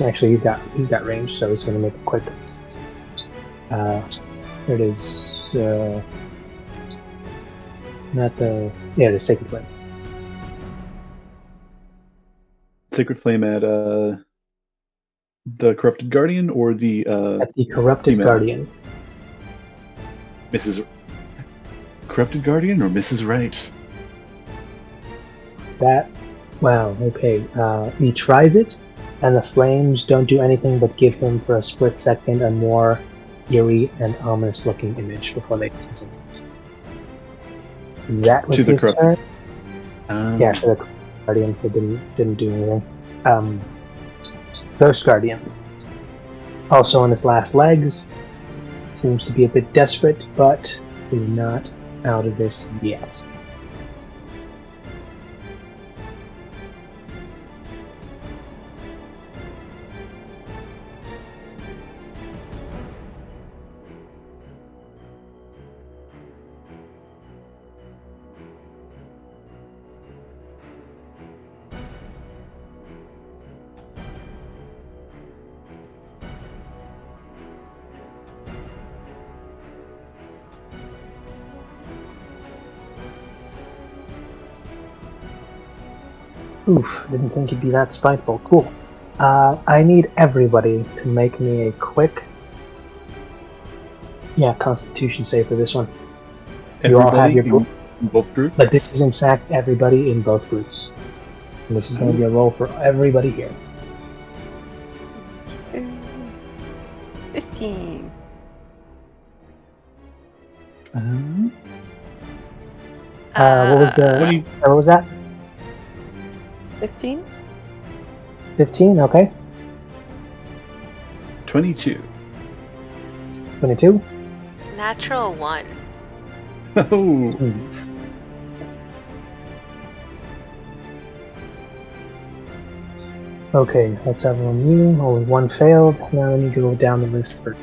Actually, he's got range, so he's going to make a quick. There it is. Not the the Sacred Flame. Sacred Flame at the Corrupted Guardian or the At the Corrupted female? Guardian. Mrs. Corrupted Guardian or Mrs. Right? Okay. He tries it, and the flames don't do anything but give him for a split second a more eerie and ominous looking image before they continue. That was To the his turn. corrupted. To the Guardian, it didn't do anything. Ghost Guardian, also on his last legs, seems to be a bit desperate, but is not out of this yet. Oof, didn't think he'd be that spiteful. Cool. I need everybody to make me a quick Constitution save for this one. You all have your in both groups? But this is in fact everybody in both groups. And this is going to be a roll for everybody here. 15. What was that? 15? 15, okay. 22. 22? Natural 1. Oh. Okay, that's everyone you. Only one failed. Now I need to go down the list for.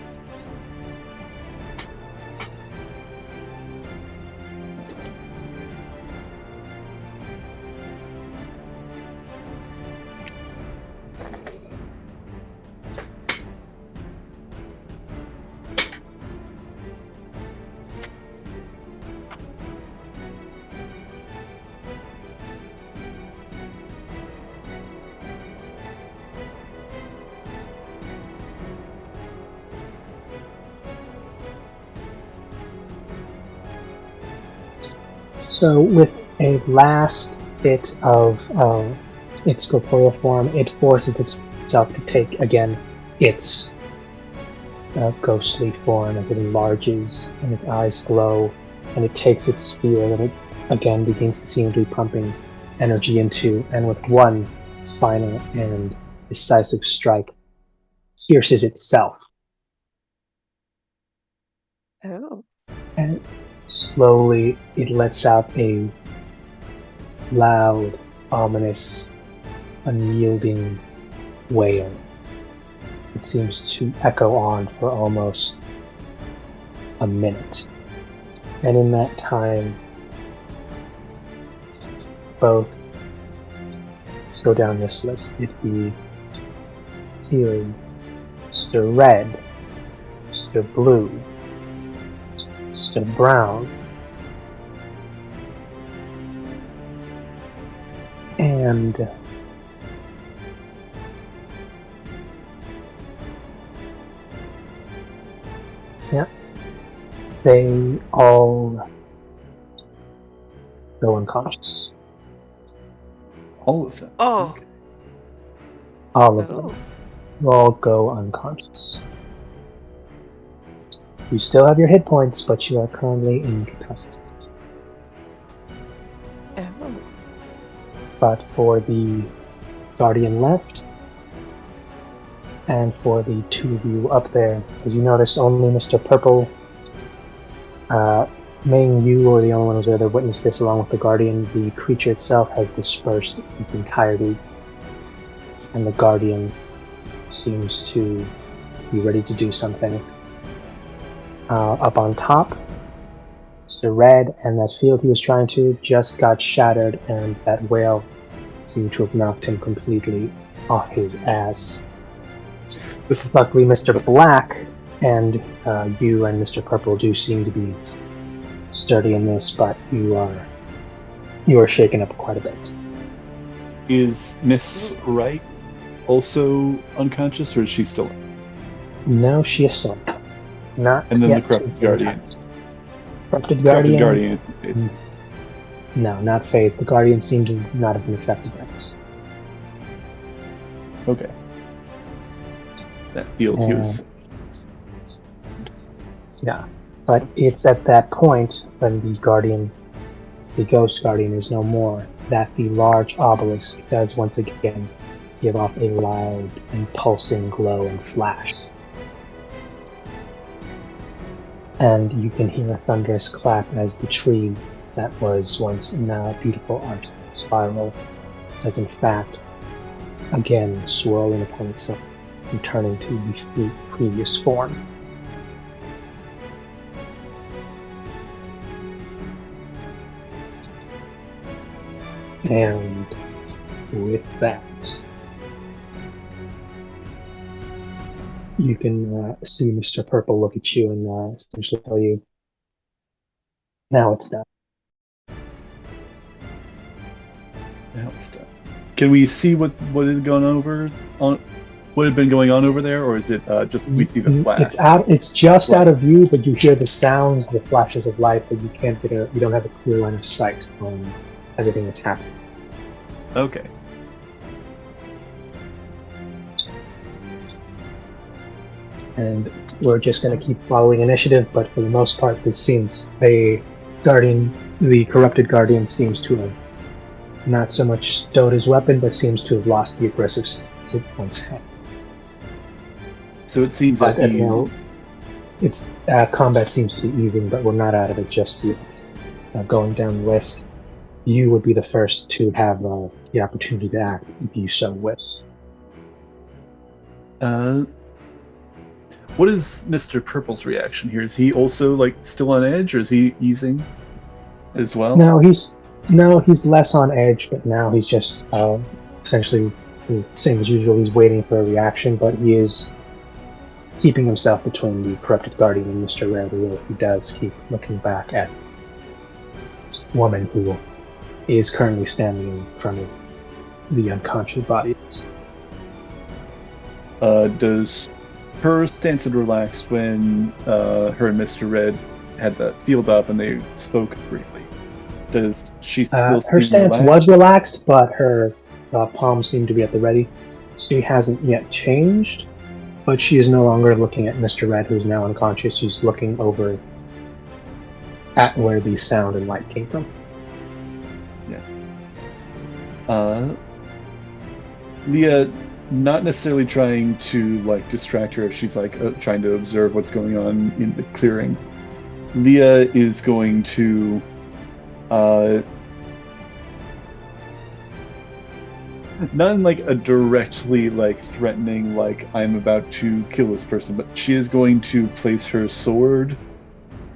So with a last bit of its corporeal form, it forces itself to take again its ghostly form as it enlarges and its eyes glow, and it takes its spear and it again begins to seem to be pumping energy into, and with one final and decisive strike, pierces itself. Oh. And slowly, it lets out a loud, ominous, unyielding wail. It seems to echo on for almost a minute. And in that time, both, let's go down this list, it'd be Healy, Mr. Red, Mr. Blue, Mr. Brown, and they all go unconscious. All of them? Oh. Okay. All of them. All go unconscious. You still have your hit points, but you are currently incapacitated. Oh. But for the Guardian left, and for the two of you up there, because you notice only Mr. Purple Ming, you are the only one who's ever witnessed this along with the Guardian. The creature itself has dispersed in its entirety, and the Guardian seems to be ready to do something. Up on top, Mr. Red and that field he was trying to just got shattered, and that whale seemed to have knocked him completely off his ass. This is luckily Mr. Black, and you and Mr. Purple do seem to be sturdy in this, but you are shaken up quite a bit. Is Miss Wright also unconscious, or is she still? No, she is still not. And then yet the corrupted guardian. Corrupted guardian. Guardian is phased. No, not phased. The guardian seemed to not have been affected by this. Okay. That field he was. Yeah, but it's at that point when the ghost guardian is no more, that the large obelisk does once again give off a loud and pulsing glow and flash. And you can hear a thunderous clap as the tree that was once now a beautiful arch spiral does in fact again swirling upon itself, returning to the previous form. And with that, you can see Mr. Purple look at you and essentially tell you, now it's done. Now it's done. Can we see what is going on? What had been going on over there, or is it just we see the flash? It's just out of view, but you hear the sounds, the flashes of light, but you can't you don't have a clear line of sight on everything that's happening. Okay. And we're just going to keep following initiative, but for the most part, this seems the corrupted guardian seems to have not so much stowed his weapon, but seems to have lost the aggressive stance it once had. So it seems like it's combat seems to be easing, but we're not out of it just yet. Going down the list, you would be the first to have the opportunity to act if you so wish. What is Mr. Purple's reaction here? Is he also still on edge, or is he easing as well? No, he's less on edge, but now he's just essentially the same as usual. He's waiting for a reaction, but he is keeping himself between the corrupted guardian and Mr. Red, who he does keep looking back at this woman who is currently standing in front of the unconscious bodies. Does her stance had relaxed when her and Mr. Red had the field up and they spoke briefly? Does she still her stance was relaxed, but her palms seem to be at the ready. She hasn't yet changed, but she is no longer looking at Mr. Red, who's now unconscious. She's looking over at where the sound and light came from. Yeah. Leah, not necessarily trying to distract her if she's trying to observe what's going on in the clearing. Leah is going to not in a directly threatening I'm about to kill this person, but she is going to place her sword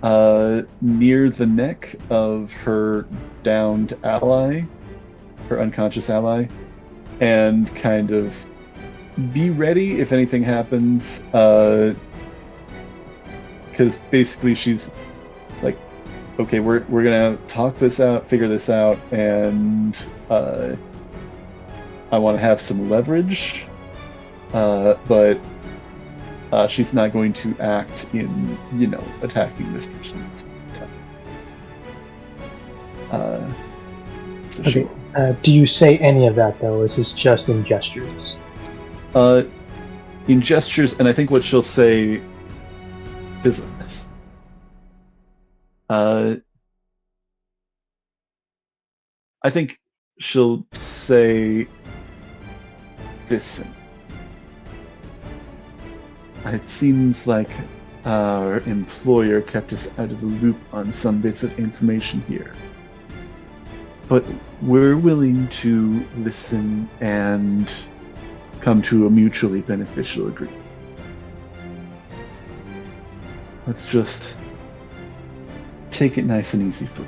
near the neck of her downed ally, her unconscious ally, and kind of be ready if anything happens, because basically she's okay, we're gonna talk this out, figure this out, and I want to have some leverage, but she's not going to act in attacking this person. So okay. Do you say any of that though, or is this just in gestures? In gestures, and I think what she'll say is, I think she'll say this. It seems like our employer kept us out of the loop on some bits of information here. But we're willing to listen and come to a mutually beneficial agreement. Let's just take it nice and easy for.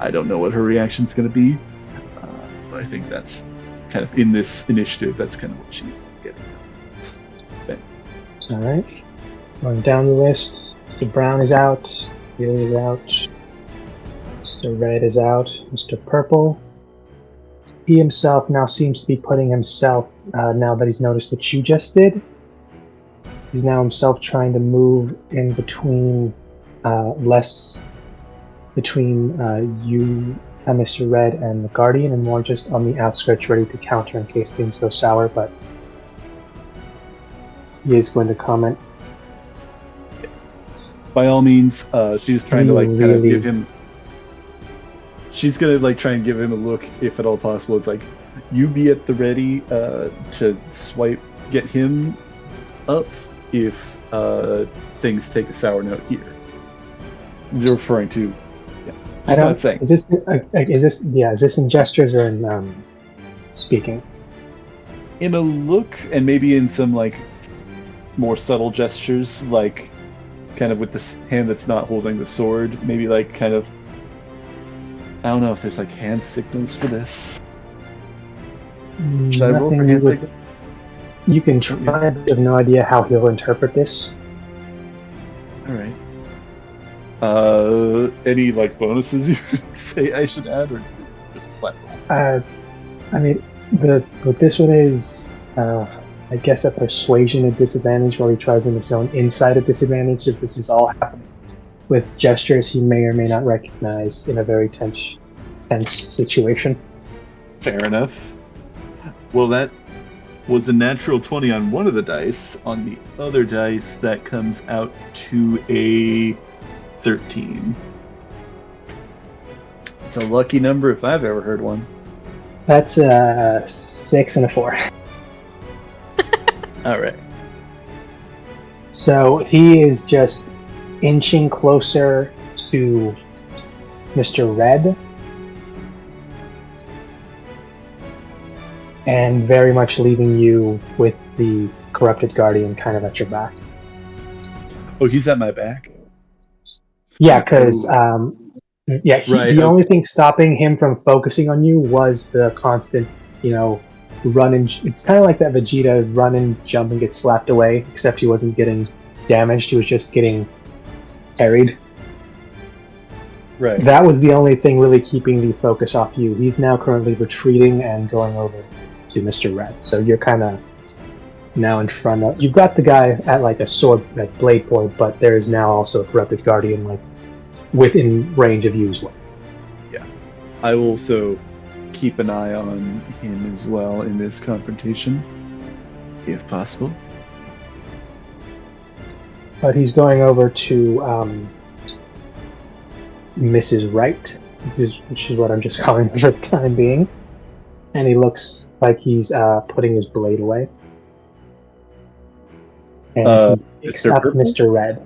I don't know what her reaction's going to be, but I think that's kind of in this initiative. That's kind of what she's getting at. All right. Going down the list. Mr. Brown is out. Billy is out. Mr. Red is out. Mr. Purple. He himself now seems to be putting himself, now that he's noticed what you just did, he's now himself trying to move in between, between you and Mr. Red and the Guardian, and more just on the outskirts, ready to counter in case things go sour, but he is going to comment. By all means, she's trying to kind of give him. She's gonna try and give him a look, if at all possible. It's like, you be at the ready to get him up if things take a sour note here. You're referring to. Yeah. I don't. Saying. Is this in gestures or in speaking? In a look, and maybe in some more subtle gestures, kind of with the hand that's not holding the sword, maybe kind of. I don't know if there's hand signals for this. Should I roll for hand signals? You can try. I have no idea how he'll interpret this. All right. Any bonuses you say I should add, or just flat roll? I mean, what this one is, I guess a persuasion at disadvantage while he tries in his own insight at disadvantage. If this is all happening with gestures he may or may not recognize in a very tense situation. Fair enough. Well, that was a natural 20 on one of the dice. On the other dice, that comes out to a 13. It's a lucky number if I've ever heard one. That's a 6 and a 4. All right. So he is just inching closer to Mr. Red and very much leaving you with the corrupted Guardian kind of at your back. Oh, he's at my back? Yeah, because the only thing stopping him from focusing on you was the constant, run and... It's kind of like that Vegeta run and jump and get slapped away, except he wasn't getting damaged, he was just getting harried. Right. That was the only thing really keeping the focus off you. He's now currently retreating and going over to Mr. Red. So you're kind of now in front of... You've got the guy at a sword, blade point, but there is now also a corrupted Guardian within range of you as well. Yeah. I will also keep an eye on him as well in this confrontation, if possible. But he's going over to Mrs. Wright, which is what I'm just calling her for the time being. And he looks like he's putting his blade away. And he picks up Mr. Red.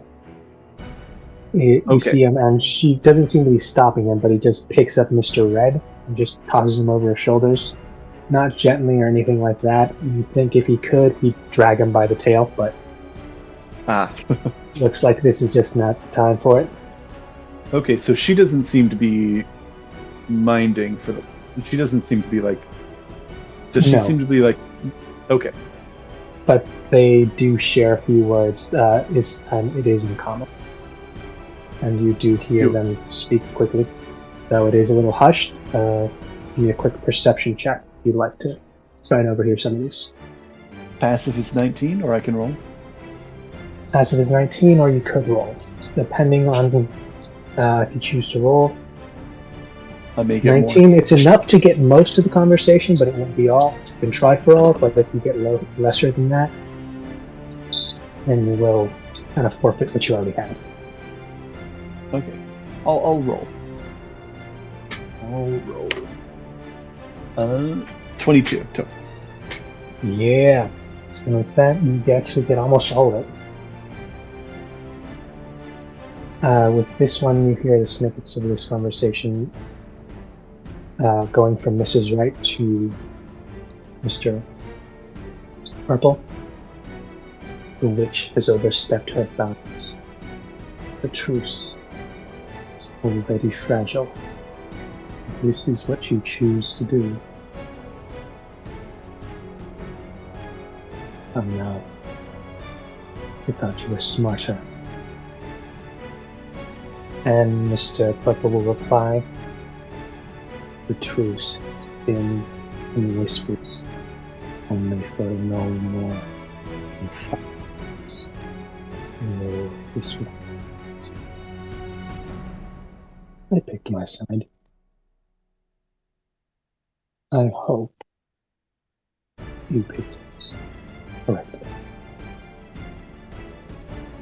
You see him, and she doesn't seem to be stopping him, but he just picks up Mr. Red and just tosses him over his shoulders. Not gently or anything like that. You think if he could, he'd drag him by the tail, but... looks like this is just not the time for it. Okay, so she doesn't seem to be minding for the... She doesn't seem to be Does she seem to be okay. But they do share a few words. It is in common. And you do hear them speak quickly. Though it is a little hushed, give me a quick perception check if you'd like to try and overhear some of these. Passive is 19, or I can roll? Passive is 19, or you could roll, depending on if you choose to roll. I make 19, it's enough to get most of the conversation, but it won't be all. You can try for all, but if you get lesser than that, then you will kind of forfeit what you already had. Okay, I'll roll. 22. Yeah. And with that, you actually get almost all of it. With this one, you hear the snippets of this conversation going from Mrs. Wright to Mr. Purple. The witch has overstepped her bounds. The truce is already fragile. This is what you choose to do. Oh no. I thought you were smarter. And Mr. Purple will reply, the truce has been in whispers, only for no more than 5 years. No, this one. I picked my side. I hope you picked yours correctly.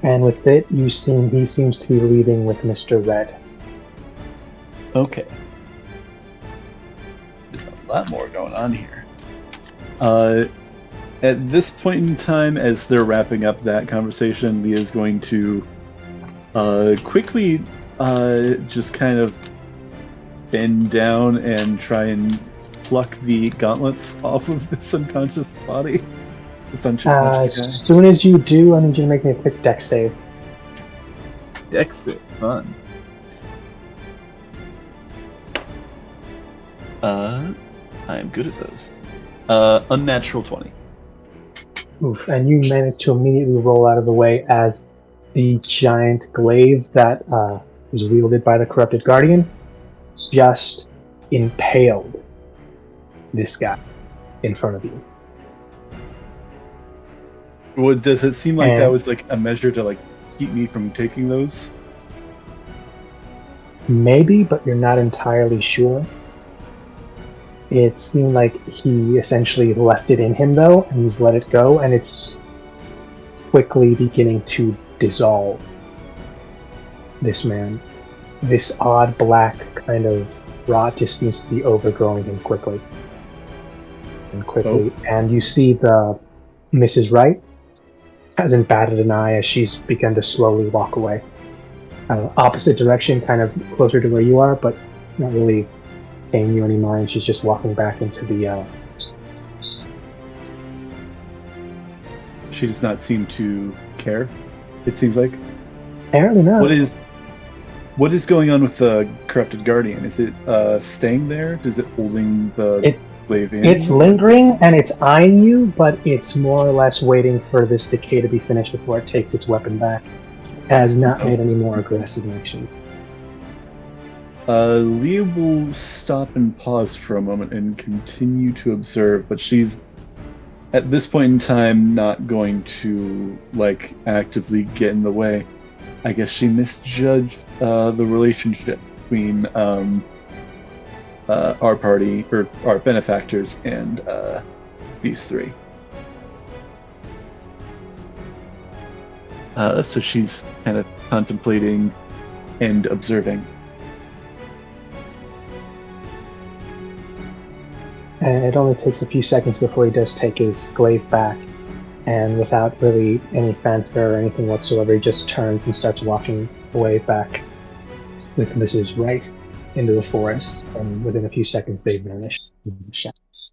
And with it, he seems to be leading with Mr. Red. Okay. There's a lot more going on here. At this point in time, as they're wrapping up that conversation, Leah's going to quickly just kind of bend down and try and pluck the gauntlets off of this unconscious body. As soon as you do, I need you to make me a quick dex save. Dex save, fun. I am good at those. Unnatural 20. Oof, and you manage to immediately roll out of the way as the giant glaive that was wielded by the corrupted guardian just impaled this guy in front of you. Does it seem like that was like a measure to like keep me from taking those? Maybe, but you're not entirely sure. It seemed like he essentially left it in him though, and he's let it go, and it's quickly beginning to dissolve. This man. This odd black kind of rot just seems to be overgrowing him quickly. And you see the Mrs. Wright hasn't batted an eye as she's begun to slowly walk away. Opposite direction, kind of closer to where you are, but not really paying you any mind. She's just walking back into the... She does not seem to care, it seems like. Apparently not. What is going on with the corrupted guardian? Is it staying there? Is it holding the glaive in? It's lingering and it's eyeing you, but it's more or less waiting for this decay to be finished before it takes its weapon back. It has not made any more aggressive action. Leah will stop and pause for a moment and continue to observe, but she's at this point in time not going to like actively get in the way. I guess she misjudged the relationship between our party, or our benefactors, and these three. So she's kind of contemplating and observing. And it only takes a few seconds before he does take his glaive back, and without really any fanfare or anything whatsoever, he just turns and starts walking away back with Mrs. Wright into the forest, and within a few seconds they vanish in the shadows.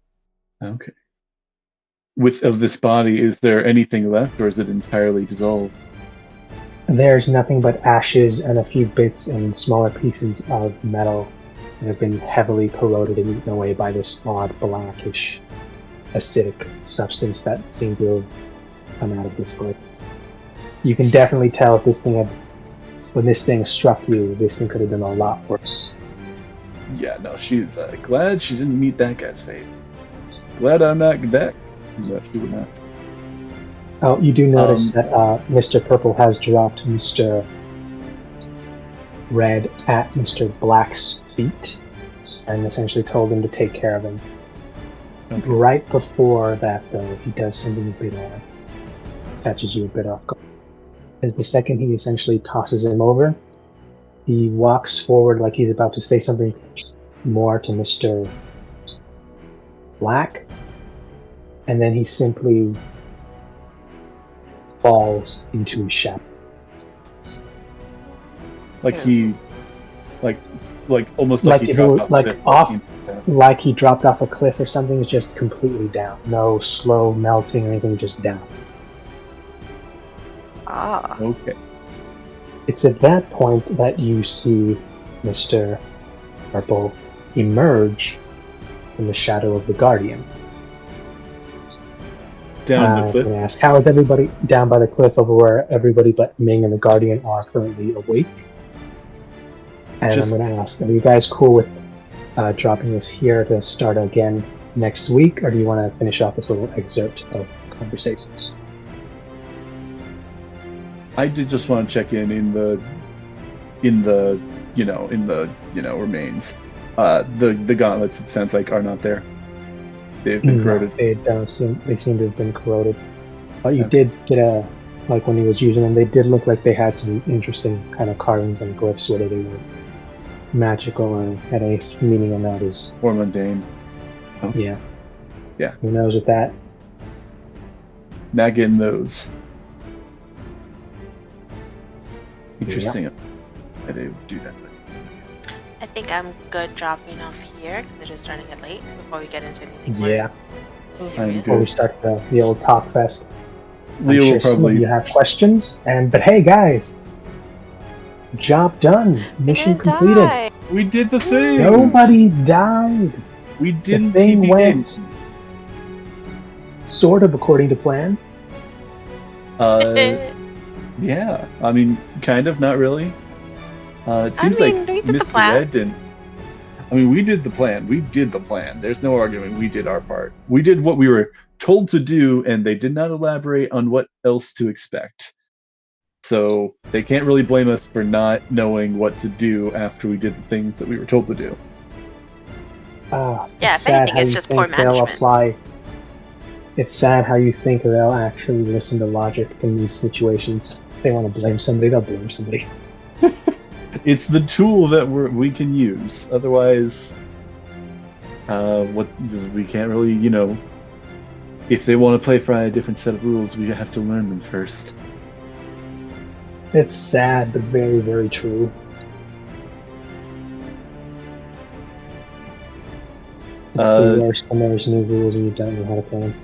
Okay. Of this body, is there anything left, or is it entirely dissolved? There's nothing but ashes and a few bits and smaller pieces of metal that have been heavily corroded and eaten away by this odd blackish acidic substance that seemed to have come out of this glaive. You can definitely tell if this thing when this thing struck you, this thing could have been a lot worse. Yeah, no, she's glad she didn't meet that guy's fate. Glad I'm not that. No, she would not. Oh, you do notice that Mr. Purple has dropped Mr. Red at Mr. Black's feet and essentially told him to take care of him. Okay. Right before that, though, he does something a bit odd. Catches you a bit off guard. As the second he essentially tosses him over, he walks forward like he's about to say something more to Mr. Black, and then he simply falls into his shadow. Like he, like almost Like he if dropped it off. were, like the- off, like he dropped off a cliff or something. It's just completely down. No slow melting or anything. Just down. Ah. Okay. It's at that point that you see Mr. Purple emerge from the shadow of the Guardian. Down the cliff. I'm going to ask, how is everybody down by the cliff over where everybody but Ming and the Guardian are currently awake? And Just- I'm going to ask, are you guys cool with dropping this here to start again next week, or do you want to finish off this little excerpt of conversations? I did just want to check in the remains. The gauntlets, it sounds like, are not there. They've been corroded. They seem to have been corroded. But you did get like when he was using them, they did look like they had some interesting kind of carvings and glyphs, whether they were magical or had any meaning or not is... Or mundane. Oh. Yeah. Yeah. Who knows with that? Not getting those. Interesting. Why they would do that. I think I'm good dropping off here because it is starting to get late before we get into anything more Yeah. serious. Before we start the old talk fest. Leo I'm will sure some of probably. you have questions, but hey guys, job done, mission Didn't completed. die. We did the thing. Nobody died. We didn't. The thing TPK. went sort of according to plan. Yeah. I mean, kind of. Not really. It seems we like did the Mr. plan. Red didn't. I mean, we did the plan. We did the plan. There's no arguing. We did our part. We did what we were told to do, and they did not elaborate on what else to expect. So they can't really blame us for not knowing what to do after we did the things that we were told to do. Yeah, It's if sad anything, how it's you just think poor they'll management. apply. It's sad how you think they'll actually listen to logic in these situations. If they want to blame somebody, they'll blame somebody. It's the tool that we can use. Otherwise, we can't really, if they want to play by a different set of rules, we have to learn them first. It's sad, but very, very true. It's the worst when there's new rules and you don't know how to play them.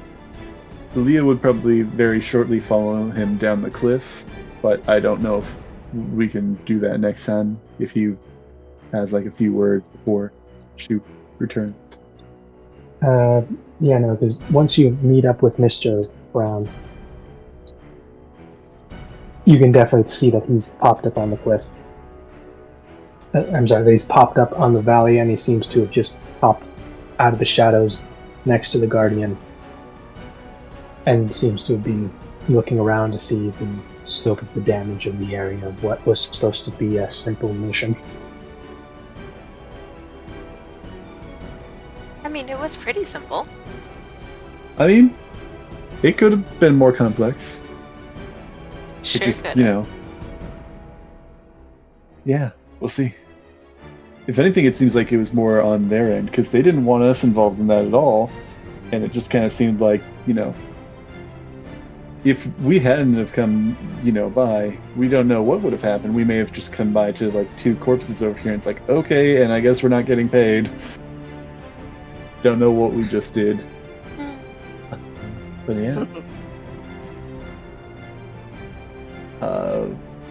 Leah would probably very shortly follow him down the cliff, but I don't know if we can do that next time if he has like a few words before she returns. Yeah, no, because once you meet up with Mr. Brown, you can definitely see that he's popped up on the cliff. I'm sorry, that he's popped up on the valley, and he seems to have just popped out of the shadows next to the Guardian, and seems to have been looking around to see the scope of the damage in the area of what was supposed to be a simple mission. I mean, it was pretty simple. I mean, it could have been more complex. Sure It just, could. Yeah, we'll see. If anything, it seems like it was more on their end, because they didn't want us involved in that at all, and it just kind of seemed like, if we hadn't have come, by, we don't know what would have happened. We may have just come by to, like, 2 corpses over here, and it's like, okay, and I guess we're not getting paid. Don't know what we just did. But yeah.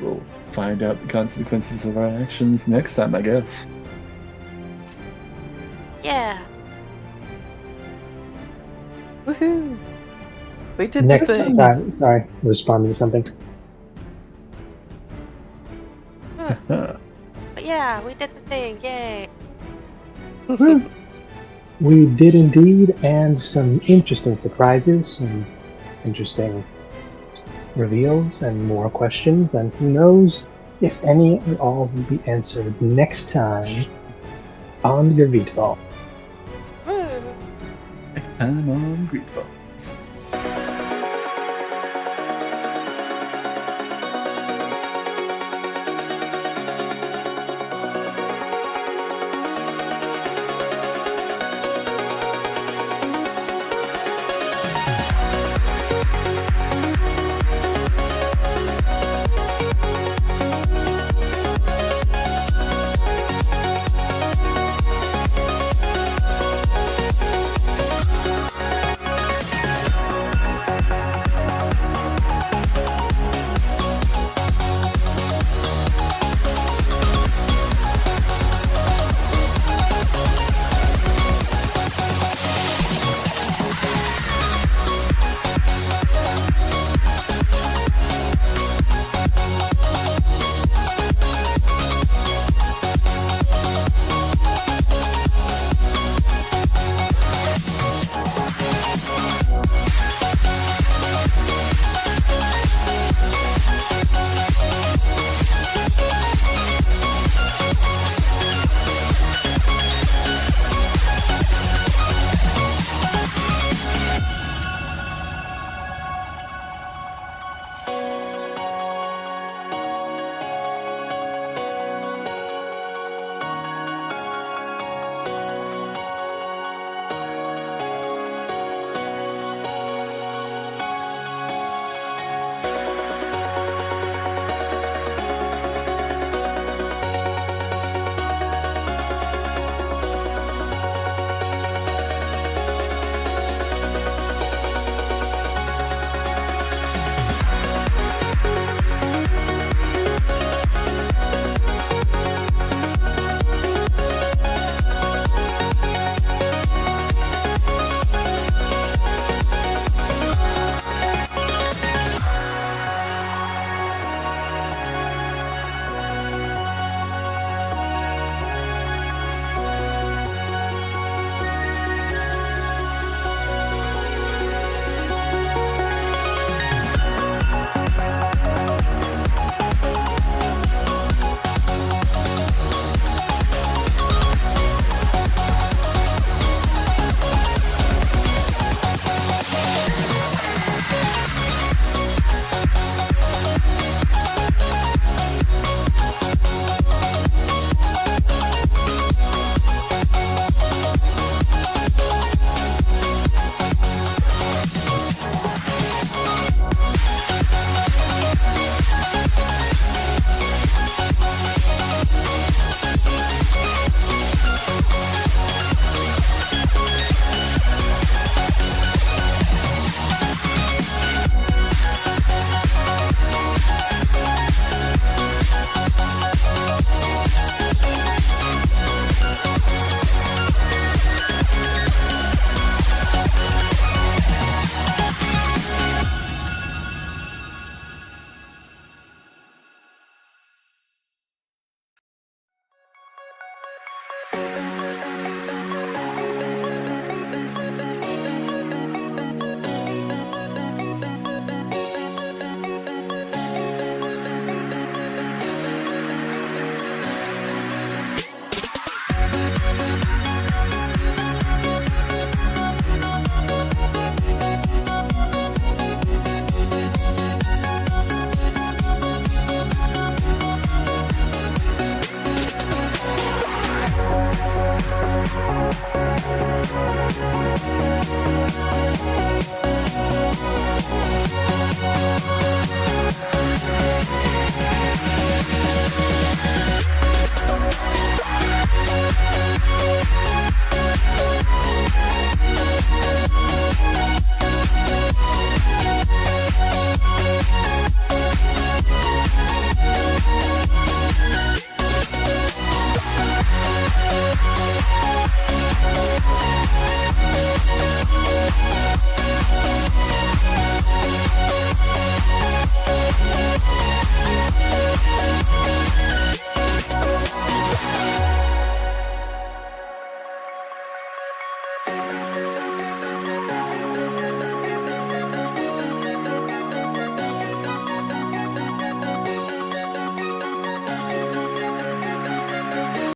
We'll find out the consequences of our actions next time, I guess. Yeah. Woohoo! We did Next, the thing. sorry, responding to something. But yeah, we did the thing. Yay. We did indeed, and some interesting surprises, some interesting reveals, and more questions, and who knows if any or all will be answered next time on your Greedfall. Woo. I'm on Greedfall.